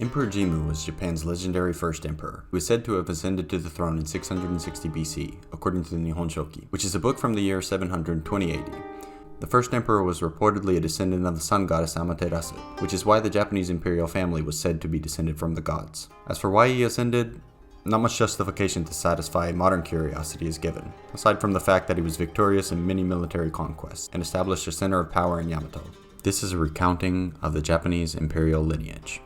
Emperor Jimmu was Japan's legendary first emperor, who is said to have ascended to the throne in 660 BC, according to the Nihon Shoki, which is a book from the year 720 AD. The first emperor was reportedly a descendant of the sun goddess Amaterasu, which is why the Japanese imperial family was said to be descended from the gods. As for why he ascended, not much justification to satisfy modern curiosity is given, aside from the fact that he was victorious in many military conquests and established a center of power in Yamato. This is a recounting of the Japanese imperial lineage.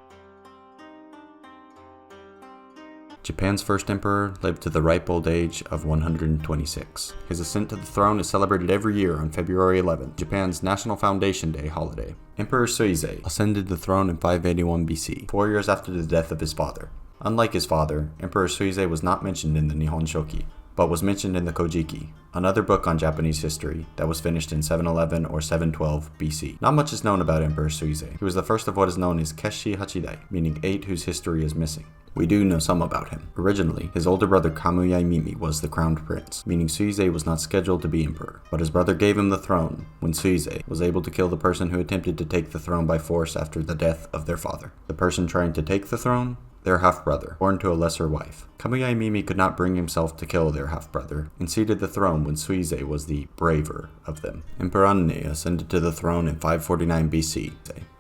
Japan's first emperor lived to the ripe old age of 126. His ascent to the throne is celebrated every year on February 11, Japan's National Foundation Day holiday. Emperor Suizei ascended the throne in 581 BC, 4 years after the death of his father. Unlike his father, Emperor Suizei was not mentioned in the Nihon Shoki, but was mentioned in the Kojiki, another book on Japanese history that was finished in 711 or 712 BC. Not much is known about Emperor Suizei. He was the first of what is known as Keshi Hachidai, meaning 8 whose history is missing. We do know some about him. Originally, his older brother Kamuyai Mimi was the crowned prince, meaning Suizei was not scheduled to be emperor, but his brother gave him the throne when Suizei was able to kill the person who attempted to take the throne by force after the death of their father. The person trying to take the throne? Their half-brother, born to a lesser wife. Kamuyai Mimi could not bring himself to kill their half-brother, and ceded the throne when Suizei was the braver of them. Emperor Anne ascended to the throne in 549 BC.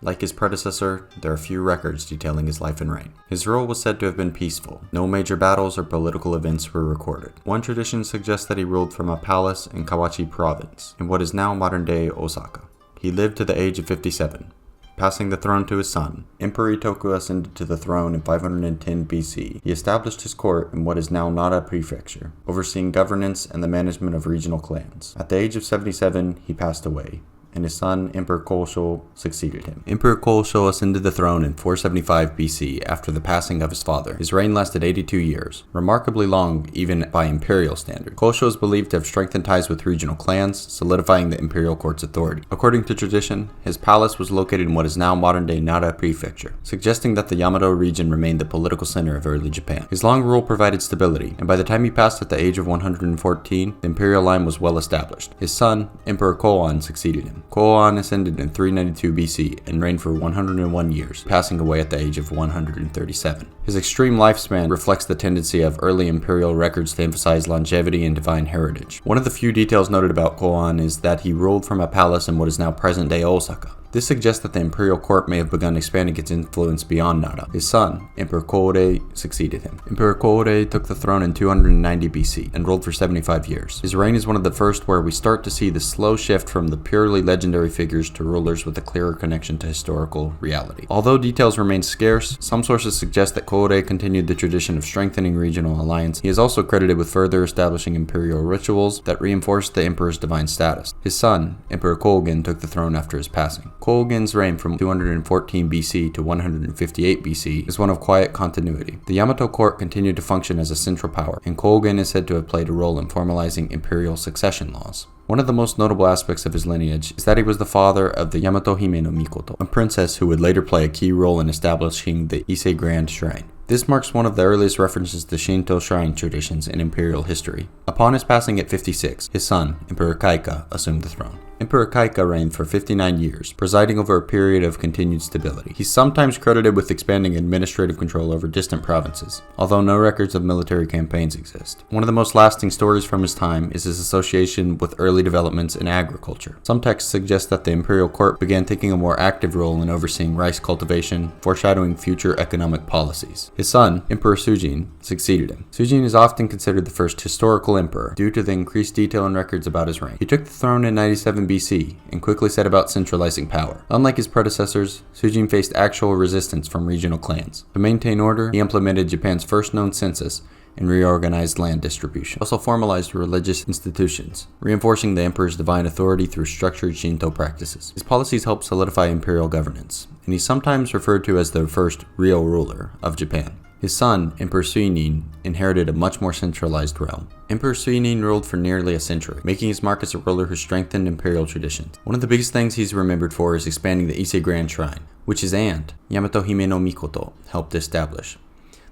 Like his predecessor, there are few records detailing his life and reign. His rule was said to have been peaceful. No major battles or political events were recorded. One tradition suggests that he ruled from a palace in Kawachi province, in what is now modern-day Osaka. He lived to the age of 57. Passing the throne to his son, Emperor Itoku ascended to the throne in 510 BC. He established his court in what is now Nara Prefecture, overseeing governance and the management of regional clans. At the age of 77, he passed away, and his son, Emperor Kosho, succeeded him. Emperor Kosho ascended the throne in 475 BC after the passing of his father. His reign lasted 82 years, remarkably long even by imperial standards. Kosho is believed to have strengthened ties with regional clans, solidifying the imperial court's authority. According to tradition, his palace was located in what is now modern-day Nara Prefecture, suggesting that the Yamato region remained the political center of early Japan. His long rule provided stability, and by the time he passed at the age of 114, the imperial line was well established. His son, Emperor Koan, succeeded him. Koan ascended in 392 BC and reigned for 101 years, passing away at the age of 137. His extreme lifespan reflects the tendency of early imperial records to emphasize longevity and divine heritage. One of the few details noted about Koan is that he ruled from a palace in what is now present-day Osaka. This suggests that the imperial court may have begun expanding its influence beyond Nara. His son, Emperor Kōrei, succeeded him. Emperor Kōrei took the throne in 290 BC and ruled for 75 years. His reign is one of the first where we start to see the slow shift from the purely legendary figures to rulers with a clearer connection to historical reality. Although details remain scarce, some sources suggest that Kōrei continued the tradition of strengthening regional alliance. He is also credited with further establishing imperial rituals that reinforced the emperor's divine status. His son, Emperor Kōgen, took the throne after his passing. Kōgen's reign from 214 BC to 158 BC is one of quiet continuity. The Yamato court continued to function as a central power, and Kōgen is said to have played a role in formalizing imperial succession laws. One of the most notable aspects of his lineage is that he was the father of the Yamato Hime no Mikoto, a princess who would later play a key role in establishing the Ise Grand Shrine. This marks one of the earliest references to Shinto shrine traditions in imperial history. Upon his passing at 56, his son, Emperor Kaika, assumed the throne. Emperor Kaika reigned for 59 years, presiding over a period of continued stability. He's sometimes credited with expanding administrative control over distant provinces, although no records of military campaigns exist. One of the most lasting stories from his time is his association with early developments in agriculture. Some texts suggest that the imperial court began taking a more active role in overseeing rice cultivation, foreshadowing future economic policies. His son, Emperor Sujin, succeeded him. Sujin is often considered the first historical emperor due to the increased detail in records about his reign. He took the throne in 97 BC and quickly set about centralizing power. Unlike his predecessors, Sujin faced actual resistance from regional clans. To maintain order, he implemented Japan's first known census and reorganized land distribution. He also formalized religious institutions, reinforcing the emperor's divine authority through structured Shinto practices. His policies helped solidify imperial governance, and he's sometimes referred to as the first real ruler of Japan. His son, Emperor Suinin, inherited a much more centralized realm. Emperor Suinin ruled for nearly a century, making his mark as a ruler who strengthened imperial traditions. One of the biggest things he's remembered for is expanding the Ise Grand Shrine, which his aunt, Yamato Hime no Mikoto, helped establish.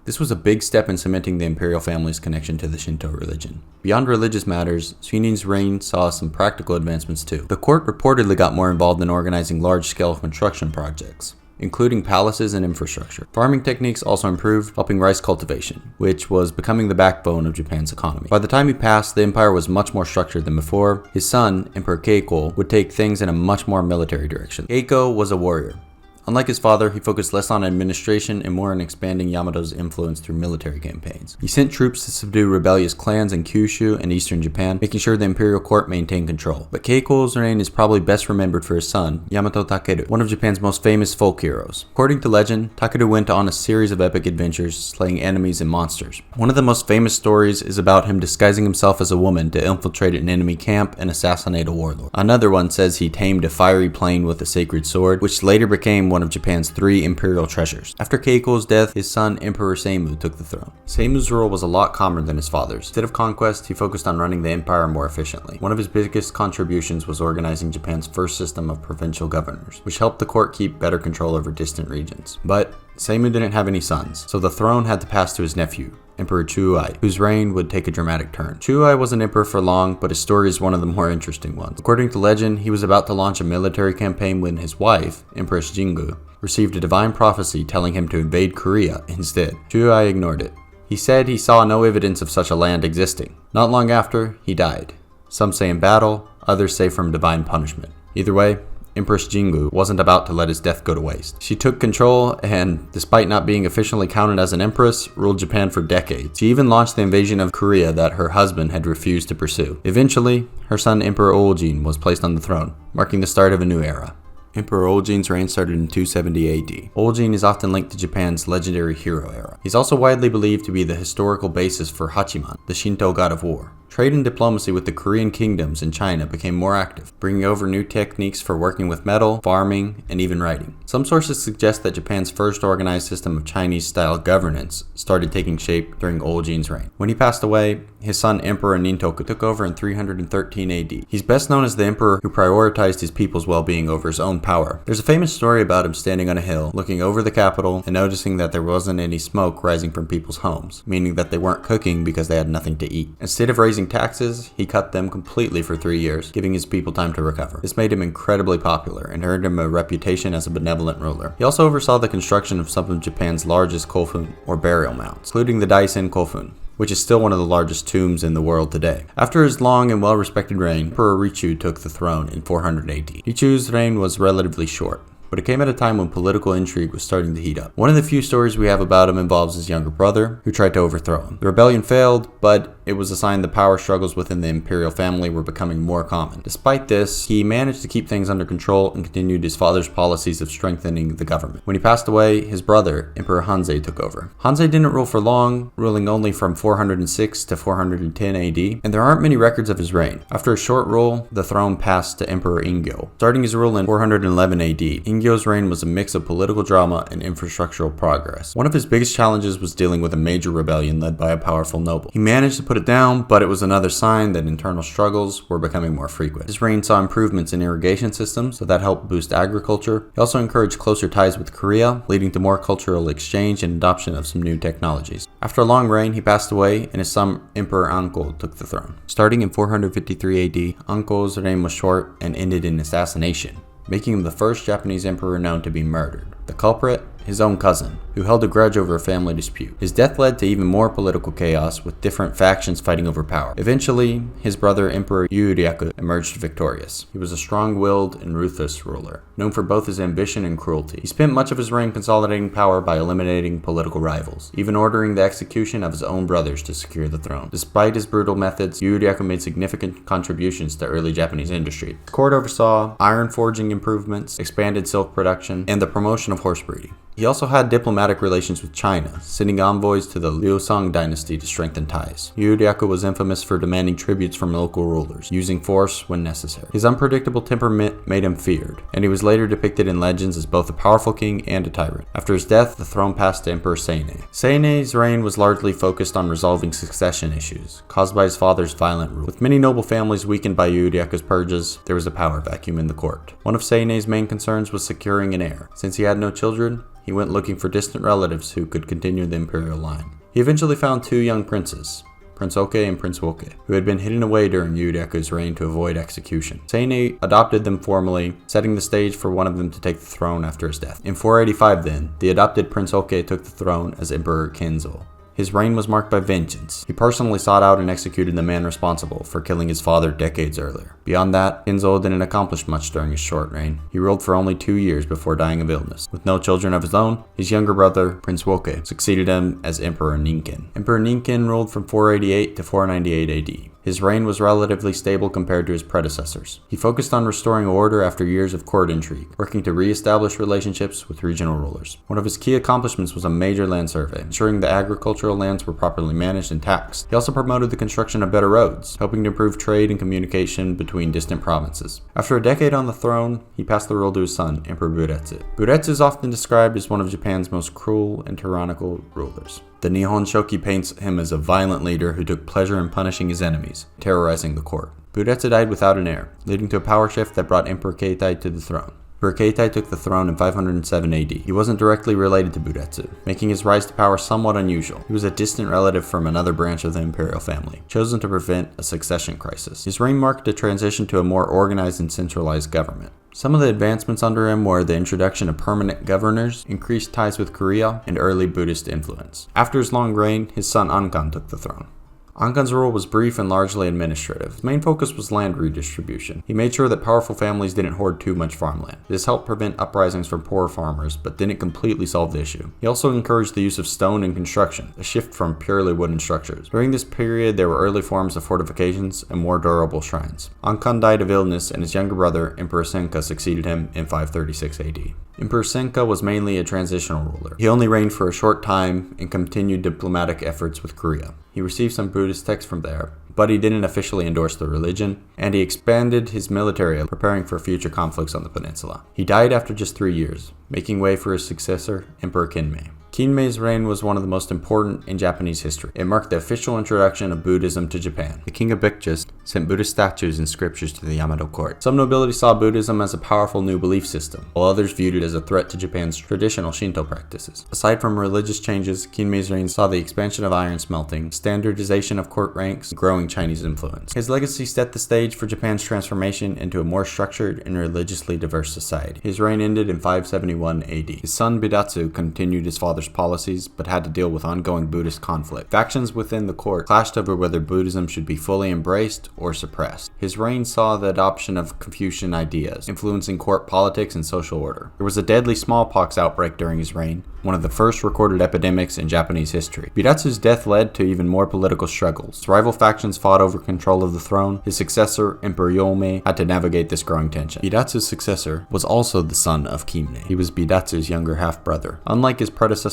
This was a big step in cementing the imperial family's connection to the Shinto religion. Beyond religious matters, Suinin's reign saw some practical advancements too. The court reportedly got more involved in organizing large-scale construction projects. including palaces and infrastructure. Farming techniques also improved, helping rice cultivation, which was becoming the backbone of Japan's economy. By the time he passed, the empire was much more structured than before. His son, Emperor Keiko, would take things in a much more military direction. Keiko was a warrior. Unlike his father, he focused less on administration and more on expanding Yamato's influence through military campaigns. He sent troops to subdue rebellious clans in Kyushu and eastern Japan, making sure the imperial court maintained control. But Keiko's reign is probably best remembered for his son, Yamato Takeru, one of Japan's most famous folk heroes. According to legend, Takeru went on a series of epic adventures, slaying enemies and monsters. One of the most famous stories is about him disguising himself as a woman to infiltrate an enemy camp and assassinate a warlord. Another one says he tamed a fiery plane with a sacred sword, which later became one of Japan's 3 imperial treasures. After Keiko's death, his son Emperor Seimu took the throne. Seimu's rule was a lot calmer than his father's. Instead of conquest, he focused on running the empire more efficiently. One of his biggest contributions was organizing Japan's first system of provincial governors, which helped the court keep better control over distant regions. But Seimu didn't have any sons, so the throne had to pass to his nephew, Emperor Chuai, whose reign would take a dramatic turn. Chuai wasn't emperor for long, but his story is one of the more interesting ones. According to legend, he was about to launch a military campaign when his wife, Empress Jingu, received a divine prophecy telling him to invade Korea instead. Chuai ignored it. He said he saw no evidence of such a land existing. Not long after, he died. Some say in battle, others say from divine punishment. Either way, Empress Jingu wasn't about to let his death go to waste. She took control and, despite not being officially counted as an empress, ruled Japan for decades. She even launched the invasion of Korea that her husband had refused to pursue. Eventually, her son Emperor Oljin was placed on the throne, marking the start of a new era. Emperor Oljin's reign started in 270 AD. Oljin is often linked to Japan's legendary hero era. He's also widely believed to be the historical basis for Hachiman, the Shinto god of war. Trade and diplomacy with the Korean kingdoms and China became more active, bringing over new techniques for working with metal, farming, and even writing. Some sources suggest that Japan's first organized system of Chinese-style governance started taking shape during Oljin's reign. When he passed away, his son Emperor Nintoku took over in 313 AD. He's best known as the emperor who prioritized his people's well-being over his own power. There's a famous story about him standing on a hill, looking over the capital, and noticing that there wasn't any smoke rising from people's homes, meaning that they weren't cooking because they had nothing to eat. Instead of raising taxes, he cut them completely for 3 years, giving his people time to recover. This made him incredibly popular and earned him a reputation as a benevolent ruler. He also oversaw the construction of some of Japan's largest kofun, or burial mounds, including the Daisen Kofun, which is still one of the largest tombs in the world today. After his long and well-respected reign, Emperor Richu took the throne in 400 AD. Richu's reign was relatively short, but it came at a time when political intrigue was starting to heat up. One of the few stories we have about him involves his younger brother, who tried to overthrow him. The rebellion failed, but it was a sign the power struggles within the imperial family were becoming more common. Despite this, he managed to keep things under control and continued his father's policies of strengthening the government. When he passed away, his brother, Emperor Hanzei, took over. Hanzei didn't rule for long, ruling only from 406 to 410 AD, and there aren't many records of his reign. After a short rule, the throne passed to Emperor Ingyo. Starting his rule in 411 AD, Ingyo's reign was a mix of political drama and infrastructural progress. One of his biggest challenges was dealing with a major rebellion led by a powerful noble. He managed to put it down, but it was another sign that internal struggles were becoming more frequent. His reign saw improvements in irrigation systems, so that helped boost agriculture. He also encouraged closer ties with Korea, leading to more cultural exchange and adoption of some new technologies. After a long reign, he passed away, and his son Emperor Anko took the throne. Starting in 453 AD, Anko's reign was short and ended in assassination, making him the first Japanese emperor known to be murdered. The culprit? His own cousin, who held a grudge over a family dispute. His death led to even more political chaos, with different factions fighting over power. Eventually, his brother Emperor Yuryaku emerged victorious. He was a strong-willed and ruthless ruler, known for both his ambition and cruelty. He spent much of his reign consolidating power by eliminating political rivals, even ordering the execution of his own brothers to secure the throne. Despite his brutal methods, Yuryaku made significant contributions to early Japanese industry. His court oversaw iron forging improvements, expanded silk production, and the promotion of horse breeding. He also had diplomatic relations with China, sending envoys to the Liu-Song dynasty to strengthen ties. Yuryaku was infamous for demanding tributes from local rulers, using force when necessary. His unpredictable temperament made him feared, and he was later depicted in legends as both a powerful king and a tyrant. After his death, the throne passed to Emperor Seine. Seine's reign was largely focused on resolving succession issues, caused by his father's violent rule. With many noble families weakened by Yuryaku's purges, there was a power vacuum in the court. One of Seine's main concerns was securing an heir. Since he had no children, he went looking for distant relatives who could continue the imperial line. He eventually found 2 young princes, Prince Oke and Prince Woke, who had been hidden away during Yuryaku's reign to avoid execution. Seine adopted them formally, setting the stage for one of them to take the throne after his death. In 485 then, the adopted Prince Oke took the throne as Emperor Kenzo. His reign was marked by vengeance. He personally sought out and executed the man responsible for killing his father decades earlier. Beyond that, Kenzo didn't accomplish much during his short reign. He ruled for only 2 years before dying of illness. With no children of his own, his younger brother, Prince Woke, succeeded him as Emperor Ninken. Emperor Ninken ruled from 488 to 498 AD. His reign was relatively stable compared to his predecessors. He focused on restoring order after years of court intrigue, working to re-establish relationships with regional rulers. One of his key accomplishments was a major land survey, ensuring the agricultural lands were properly managed and taxed. He also promoted the construction of better roads, helping to improve trade and communication between distant provinces. After a decade on the throne, he passed the rule to his son, Emperor Buretsu. Buretsu is often described as one of Japan's most cruel and tyrannical rulers. The Nihon Shoki paints him as a violent leader who took pleasure in punishing his enemies, terrorizing the court. Buretsu died without an heir, leading to a power shift that brought Emperor Keitai to the throne. Emperor Keitai took the throne in 507 AD. He wasn't directly related to Buretsu, making his rise to power somewhat unusual. He was a distant relative from another branch of the imperial family, chosen to prevent a succession crisis. His reign marked a transition to a more organized and centralized government. Some of the advancements under him were the introduction of permanent governors, increased ties with Korea, and early Buddhist influence. After his long reign, his son Ankan took the throne. Ankan's rule was brief and largely administrative. His main focus was land redistribution. He made sure that powerful families didn't hoard too much farmland. This helped prevent uprisings from poor farmers, but didn't completely solve the issue. He also encouraged the use of stone in construction, a shift from purely wooden structures. During this period, there were early forms of fortifications and more durable shrines. Ankan died of illness, and his younger brother, Emperor Senka, succeeded him in 536 AD. Emperor Senka was mainly a transitional ruler. He only reigned for a short time and continued diplomatic efforts with Korea. He received some Buddhist texts from there, but he didn't officially endorse the religion, and he expanded his military, preparing for future conflicts on the peninsula. He died after just 3 years, making way for his successor, Emperor Kinmei. Kinmei's reign was one of the most important in Japanese history. It marked the official introduction of Buddhism to Japan. The king of Baekje sent Buddhist statues and scriptures to the Yamato court. Some nobility saw Buddhism as a powerful new belief system, while others viewed it as a threat to Japan's traditional Shinto practices. Aside from religious changes, Kinmei's reign saw the expansion of iron smelting, standardization of court ranks, and growing Chinese influence. His legacy set the stage for Japan's transformation into a more structured and religiously diverse society. His reign ended in 571 AD. His son Bidatsu continued his father's policies, but had to deal with ongoing Buddhist conflict. Factions within the court clashed over whether Buddhism should be fully embraced or suppressed. His reign saw the adoption of Confucian ideas, influencing court politics and social order. There was a deadly smallpox outbreak during his reign, one of the first recorded epidemics in Japanese history. Bidatsu's death led to even more political struggles. Rival factions fought over control of the throne. His successor, Emperor Yomei, had to navigate this growing tension. Bidatsu's successor was also the son of Kinmei. He was Bidatsu's younger half-brother. Unlike his predecessors,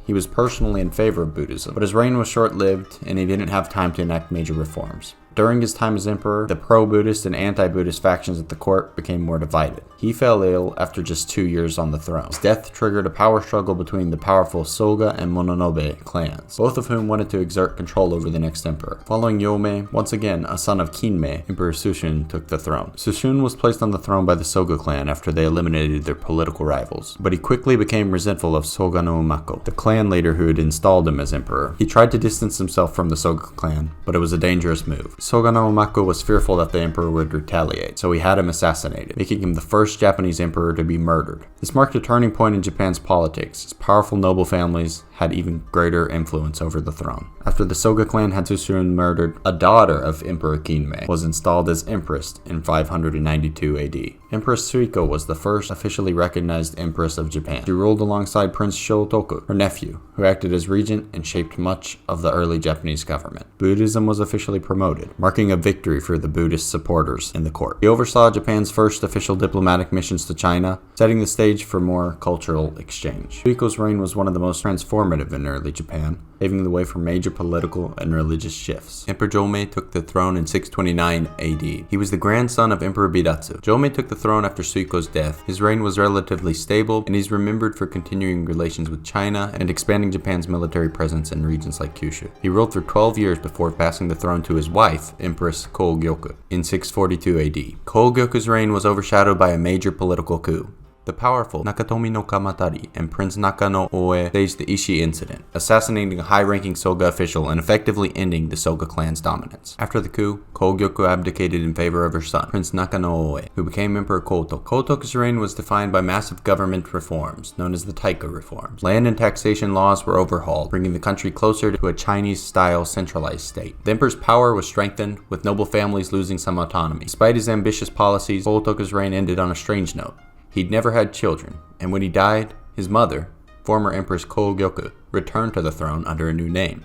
he was personally in favor of Buddhism, but his reign was short-lived and he didn't have time to enact major reforms. During his time as emperor, the pro-Buddhist and anti-Buddhist factions at the court became more divided. He fell ill after just 2 years on the throne. His death triggered a power struggle between the powerful Soga and Mononobe clans, both of whom wanted to exert control over the next emperor. Following Yomei, once again a son of Kinmei, Emperor Sushun took the throne. Sushun was placed on the throne by the Soga clan after they eliminated their political rivals, but he quickly became resentful of Soga no Umako, the clan leader who had installed him as emperor. He tried to distance himself from the Soga clan, but it was a dangerous move. Soga no Umako was fearful that the emperor would retaliate, so he had him assassinated, making him the first Japanese emperor to be murdered. This marked a turning point in Japan's politics, as powerful noble families had even greater influence over the throne. After the Soga clan had Sushun murdered, a daughter of Emperor Kinmei was installed as empress in 592 AD. Empress Suiko was the first officially recognized empress of Japan. She ruled alongside Prince Shotoku, her nephew, who acted as regent and shaped much of the early Japanese government. Buddhism was officially promoted, marking a victory for the Buddhist supporters in the court. He oversaw Japan's first official diplomatic missions to China, setting the stage for more cultural exchange. Suiko's reign was one of the most transformative in early Japan, paving the way for major political and religious shifts. Emperor Jomei took the throne in 629 AD. He was the grandson of Emperor Bidatsu. Jomei took the throne after Suiko's death. His reign was relatively stable, and he's remembered for continuing relations with China and expanding Japan's military presence in regions like Kyushu. He ruled for 12 years before passing the throne to his wife, Empress Kogyoku, in 642 AD. Kogyoku's reign was overshadowed by a major political coup. The powerful Nakatomi no Kamatari and Prince Naka no Oe staged the Ishii incident, assassinating a high-ranking Soga official and effectively ending the Soga clan's dominance. After the coup, Kogyoku abdicated in favor of her son, Prince Naka no Oe, who became Emperor Kotoku. Kotoku's reign was defined by massive government reforms, known as the Taika reforms. Land and taxation laws were overhauled, bringing the country closer to a Chinese-style centralized state. The emperor's power was strengthened, with noble families losing some autonomy. Despite his ambitious policies, Kotoku's reign ended on a strange note. He'd never had children, and when he died, his mother, former Empress Kogyoku, returned to the throne under a new name.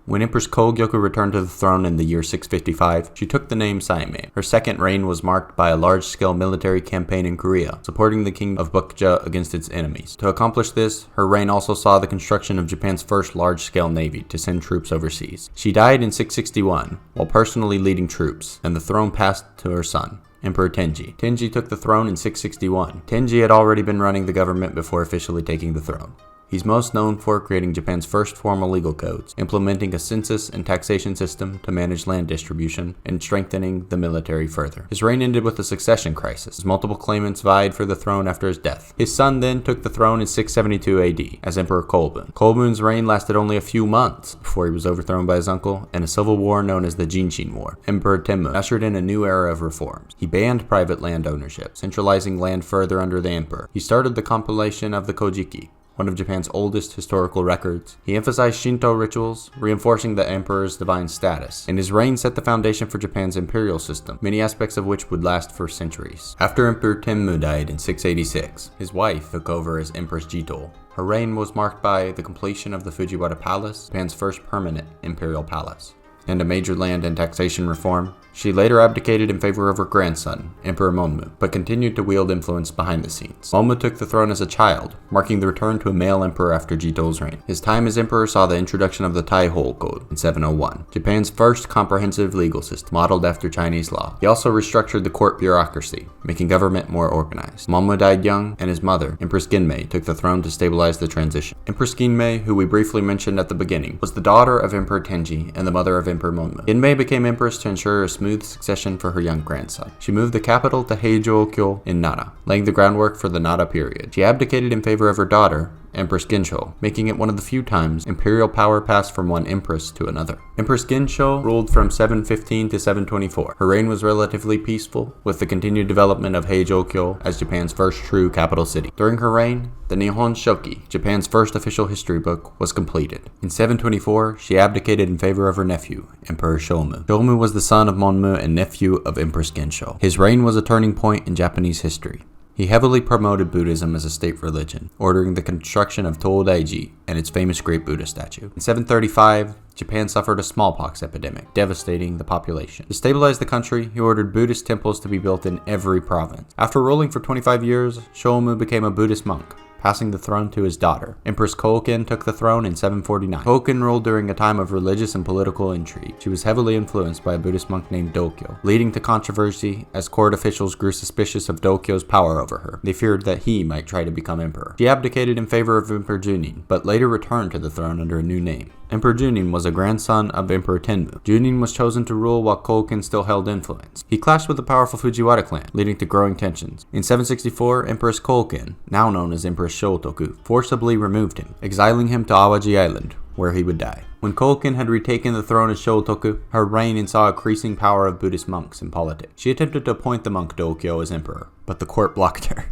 When Empress Kogyoku returned to the throne in the year 655, she took the name Saimei. Her second reign was marked by a large-scale military campaign in Korea, supporting the kingdom of Bukja against its enemies. To accomplish this, her reign also saw the construction of Japan's first large-scale navy to send troops overseas. She died in 661, while personally leading troops, and the throne passed to her son, Emperor Tenji. Tenji took the throne in 661. Tenji had already been running the government before officially taking the throne. He's most known for creating Japan's first formal legal codes, implementing a census and taxation system to manage land distribution, and strengthening the military further. His reign ended with a succession crisis, as multiple claimants vied for the throne after his death. His son then took the throne in 672 AD as Emperor Kobun. Kobun's reign lasted only a few months before he was overthrown by his uncle, and a civil war known as the Jinshin War. Emperor Tenmu ushered in a new era of reforms. He banned private land ownership, centralizing land further under the emperor. He started the compilation of the Kojiki, one of Japan's oldest historical records. He emphasized Shinto rituals, reinforcing the emperor's divine status, and his reign set the foundation for Japan's imperial system, many aspects of which would last for centuries. After Emperor Tenmu died in 686, his wife took over as Empress Jito. Her reign was marked by the completion of the Fujiwara Palace, Japan's first permanent imperial palace, and a major land and taxation reform. She later abdicated in favor of her grandson, Emperor Monmu, but continued to wield influence behind the scenes. Monmu took the throne as a child, marking the return to a male emperor after Jito's reign. His time as emperor saw the introduction of the Taihou Code in 701, Japan's first comprehensive legal system, modeled after Chinese law. He also restructured the court bureaucracy, making government more organized. Monmu died young, and his mother, Empress Ginmei, took the throne to stabilize the transition. Empress Ginmei, who we briefly mentioned at the beginning, was the daughter of Emperor Tenji and the mother of Emperor Monmu. Ginmei became empress to ensure a smooth succession for her young grandson. She moved the capital to Heijō-kyo in Nara, laying the groundwork for the Nara period. She abdicated in favor of her daughter, Empress Gensho, making it one of the few times imperial power passed from one empress to another. Empress Gensho ruled from 715 to 724. Her reign was relatively peaceful, with the continued development of Heijō-kyo as Japan's first true capital city. During her reign, the Nihon Shoki, Japan's first official history book, was completed. In 724, she abdicated in favor of her nephew, Emperor Shomu. Shomu was the son of Monmu and nephew of Empress Gensho. His reign was a turning point in Japanese history. He heavily promoted Buddhism as a state religion, ordering the construction of Todaiji and its famous great Buddha statue. In 735, Japan suffered a smallpox epidemic, devastating the population. To stabilize the country, he ordered Buddhist temples to be built in every province. After ruling for 25 years, Shomu became a Buddhist monk, passing the throne to his daughter. Empress Koken took the throne in 749. Koken ruled during a time of religious and political intrigue. She was heavily influenced by a Buddhist monk named Dokyo, leading to controversy as court officials grew suspicious of Dokyo's power over her. They feared that he might try to become emperor. She abdicated in favor of Emperor Junin, but later returned to the throne under a new name. Emperor Junin was a grandson of Emperor Tenmu. Junin was chosen to rule while Koken still held influence. He clashed with the powerful Fujiwara clan, leading to growing tensions. In 764, Empress Koken, now known as Empress Shotoku, forcibly removed him, exiling him to Awaji Island, where he would die. When Koken had retaken the throne as Shotoku, her reign saw increasing power of Buddhist monks in politics. She attempted to appoint the monk Dokyo as emperor, but the court blocked her.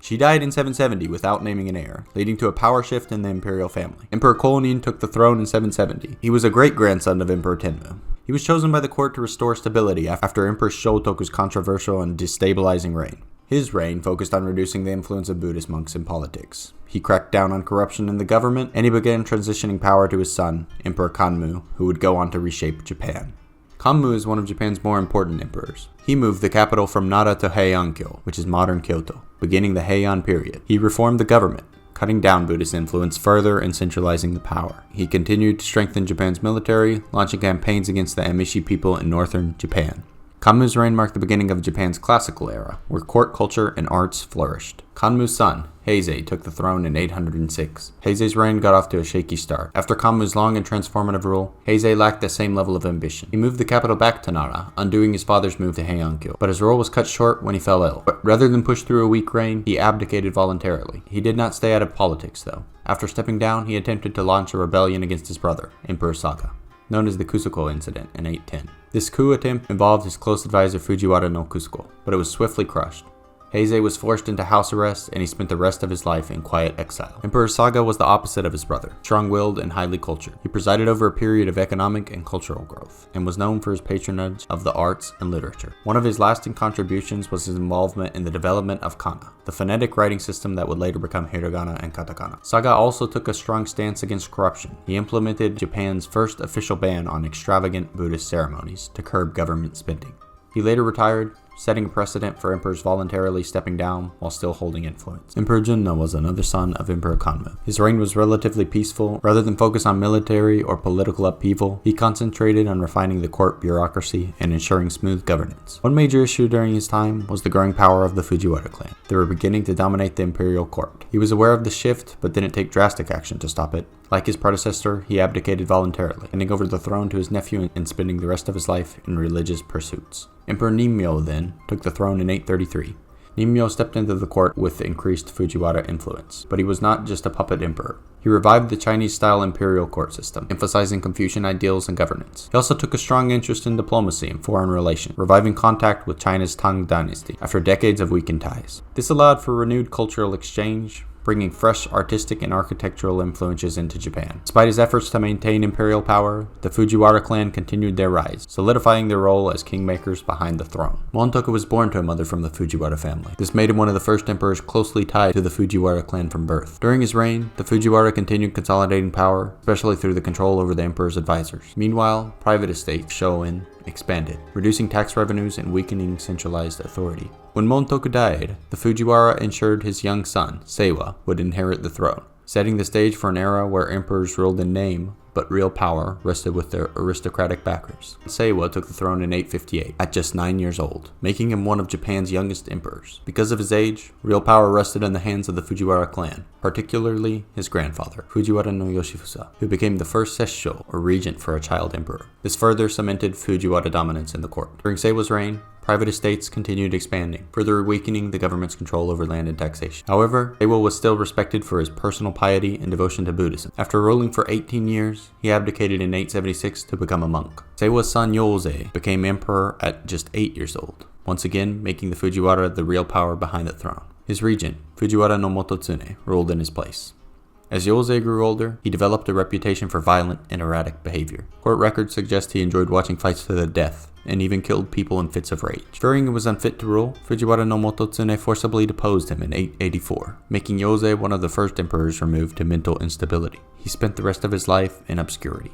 She died in 770 without naming an heir, leading to a power shift in the imperial family. Emperor Konin took the throne in 770. He was a great-grandson of Emperor Tenmu. He was chosen by the court to restore stability after Empress Shotoku's controversial and destabilizing reign. His reign focused on reducing the influence of Buddhist monks in politics. He cracked down on corruption in the government, and he began transitioning power to his son, Emperor Kanmu, who would go on to reshape Japan. Kanmu is one of Japan's more important emperors. He moved the capital from Nara to Heian-kyo, which is modern Kyoto, beginning the Heian period. He reformed the government, cutting down Buddhist influence further and centralizing the power. He continued to strengthen Japan's military, launching campaigns against the Emishi people in northern Japan. Kanmu's reign marked the beginning of Japan's classical era, where court culture and arts flourished. Kanmu's son, Heizei took the throne in 806. Heizei's reign got off to a shaky start. After Kanmu's long and transformative rule, Heizei lacked the same level of ambition. He moved the capital back to Nara, undoing his father's move to Heiankyo, but his role was cut short when he fell ill. But rather than push through a weak reign, he abdicated voluntarily. He did not stay out of politics, though. After stepping down, he attempted to launch a rebellion against his brother, Emperor Saga, known as the Kusuko Incident in 810. This coup attempt involved his close advisor Fujiwara no Kusuko, but it was swiftly crushed. Heizei was forced into house arrest, and he spent the rest of his life in quiet exile. Emperor Saga was the opposite of his brother, strong-willed and highly cultured. He presided over a period of economic and cultural growth, and was known for his patronage of the arts and literature. One of his lasting contributions was his involvement in the development of kana, the phonetic writing system that would later become hiragana and katakana. Saga also took a strong stance against corruption. He implemented Japan's first official ban on extravagant Buddhist ceremonies to curb government spending. He later retired, setting a precedent for emperors voluntarily stepping down while still holding influence. Emperor Junno was another son of Emperor Kanmu. His reign was relatively peaceful. Rather than focus on military or political upheaval, he concentrated on refining the court bureaucracy and ensuring smooth governance. One major issue during his time was the growing power of the Fujiwara clan. They were beginning to dominate the imperial court. He was aware of the shift, but didn't take drastic action to stop it. Like his predecessor, he abdicated voluntarily, handing over the throne to his nephew and spending the rest of his life in religious pursuits. Emperor Nimmyo then took the throne in 833. Nimmyo stepped into the court with increased Fujiwara influence, but he was not just a puppet emperor. He revived the Chinese-style imperial court system, emphasizing Confucian ideals and governance. He also took a strong interest in diplomacy and foreign relations, reviving contact with China's Tang dynasty after decades of weakened ties. This allowed for renewed cultural exchange, bringing fresh artistic and architectural influences into Japan. Despite his efforts to maintain imperial power, the Fujiwara clan continued their rise, solidifying their role as kingmakers behind the throne. Montoku was born to a mother from the Fujiwara family. This made him one of the first emperors closely tied to the Fujiwara clan from birth. During his reign, the Fujiwara continued consolidating power, especially through the control over the emperor's advisors. Meanwhile, private estates, Shoin, expanded, reducing tax revenues and weakening centralized authority. When Montoku died, the Fujiwara ensured his young son, Seiwa, would inherit the throne, setting the stage for an era where emperors ruled in name, but real power rested with their aristocratic backers. Seiwa took the throne in 858, at just 9 years old, making him one of Japan's youngest emperors. Because of his age, real power rested in the hands of the Fujiwara clan, particularly his grandfather, Fujiwara no Yoshifusa, who became the first sessho, or regent for a child emperor. This further cemented Fujiwara dominance in the court. During Seiwa's reign, private estates continued expanding, further weakening the government's control over land and taxation. However, Seiwa was still respected for his personal piety and devotion to Buddhism. After ruling for 18 years, he abdicated in 876 to become a monk. Seiwa's son Yozei became emperor at just 8 years old, once again making the Fujiwara the real power behind the throne. His regent, Fujiwara no Mototsune, ruled in his place. As Yozei grew older, he developed a reputation for violent and erratic behavior. Court records suggest he enjoyed watching fights to the death, and even killed people in fits of rage. Fearing he was unfit to rule, Fujiwara no Mototsune forcibly deposed him in 884, making Yozei one of the first emperors removed to mental instability. He spent the rest of his life in obscurity.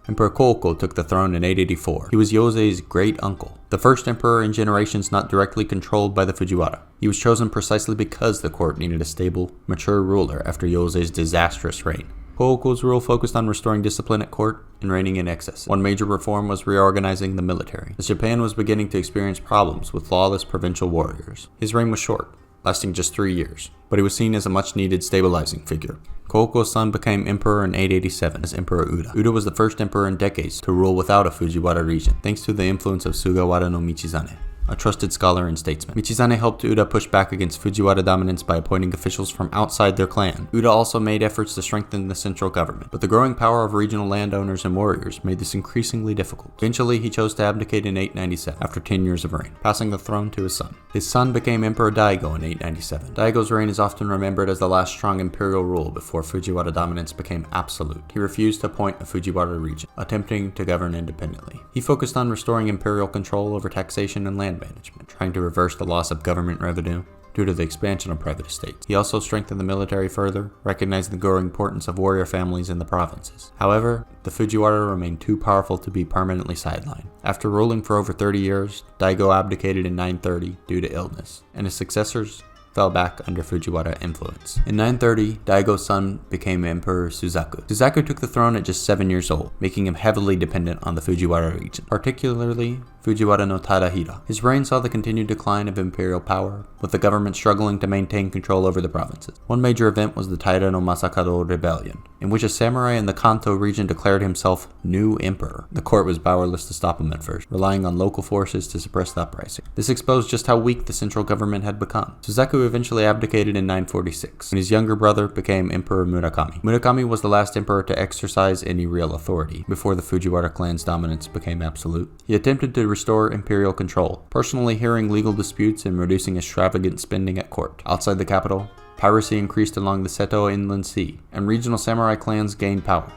Emperor Kouko took the throne in 884. He was Yozei's great-uncle, the first emperor in generations not directly controlled by the Fujiwara. He was chosen precisely because the court needed a stable, mature ruler after Yozei's disastrous reign. Kouko's rule focused on restoring discipline at court and reigning in excess. One major reform was reorganizing the military, as Japan was beginning to experience problems with lawless provincial warriors. His reign was short, lasting just 3 years, but he was seen as a much-needed stabilizing figure. Kouko's son became emperor in 887 as Emperor Uda. Uda was the first emperor in decades to rule without a Fujiwara regent, thanks to the influence of Sugawara no Michizane, a trusted scholar and statesman. Michizane helped Uda push back against Fujiwara dominance by appointing officials from outside their clan. Uda also made efforts to strengthen the central government, but the growing power of regional landowners and warriors made this increasingly difficult. Eventually, he chose to abdicate in 897 after 10 years of reign, passing the throne to his son. His son became Emperor Daigo in 897. Daigo's reign is often remembered as the last strong imperial rule before Fujiwara dominance became absolute. He refused to appoint a Fujiwara regent, attempting to govern independently. He focused on restoring imperial control over taxation and land management, trying to reverse the loss of government revenue due to the expansion of private estates. He also strengthened the military further, recognizing the growing importance of warrior families in the provinces. However, the Fujiwara remained too powerful to be permanently sidelined. After ruling for over 30 years, Daigo abdicated in 930 due to illness, and his successors fell back under Fujiwara influence. In 930, Daigo's son became Emperor Suzaku. Suzaku took the throne at just 7 years old, making him heavily dependent on the Fujiwara region, particularly Fujiwara no Tadahira. His reign saw the continued decline of imperial power, with the government struggling to maintain control over the provinces. One major event was the Taira no Masakado rebellion, in which a samurai in the Kanto region declared himself new emperor. The court was powerless to stop him at first, relying on local forces to suppress the uprising. This exposed just how weak the central government had become. Suzaku eventually abdicated in 946, and his younger brother became Emperor Murakami. Murakami was the last emperor to exercise any real authority before the Fujiwara clan's dominance became absolute. He attempted to restore imperial control, personally hearing legal disputes and reducing extravagant spending at court. Outside the capital, piracy increased along the Seto Inland Sea, and regional samurai clans gained power.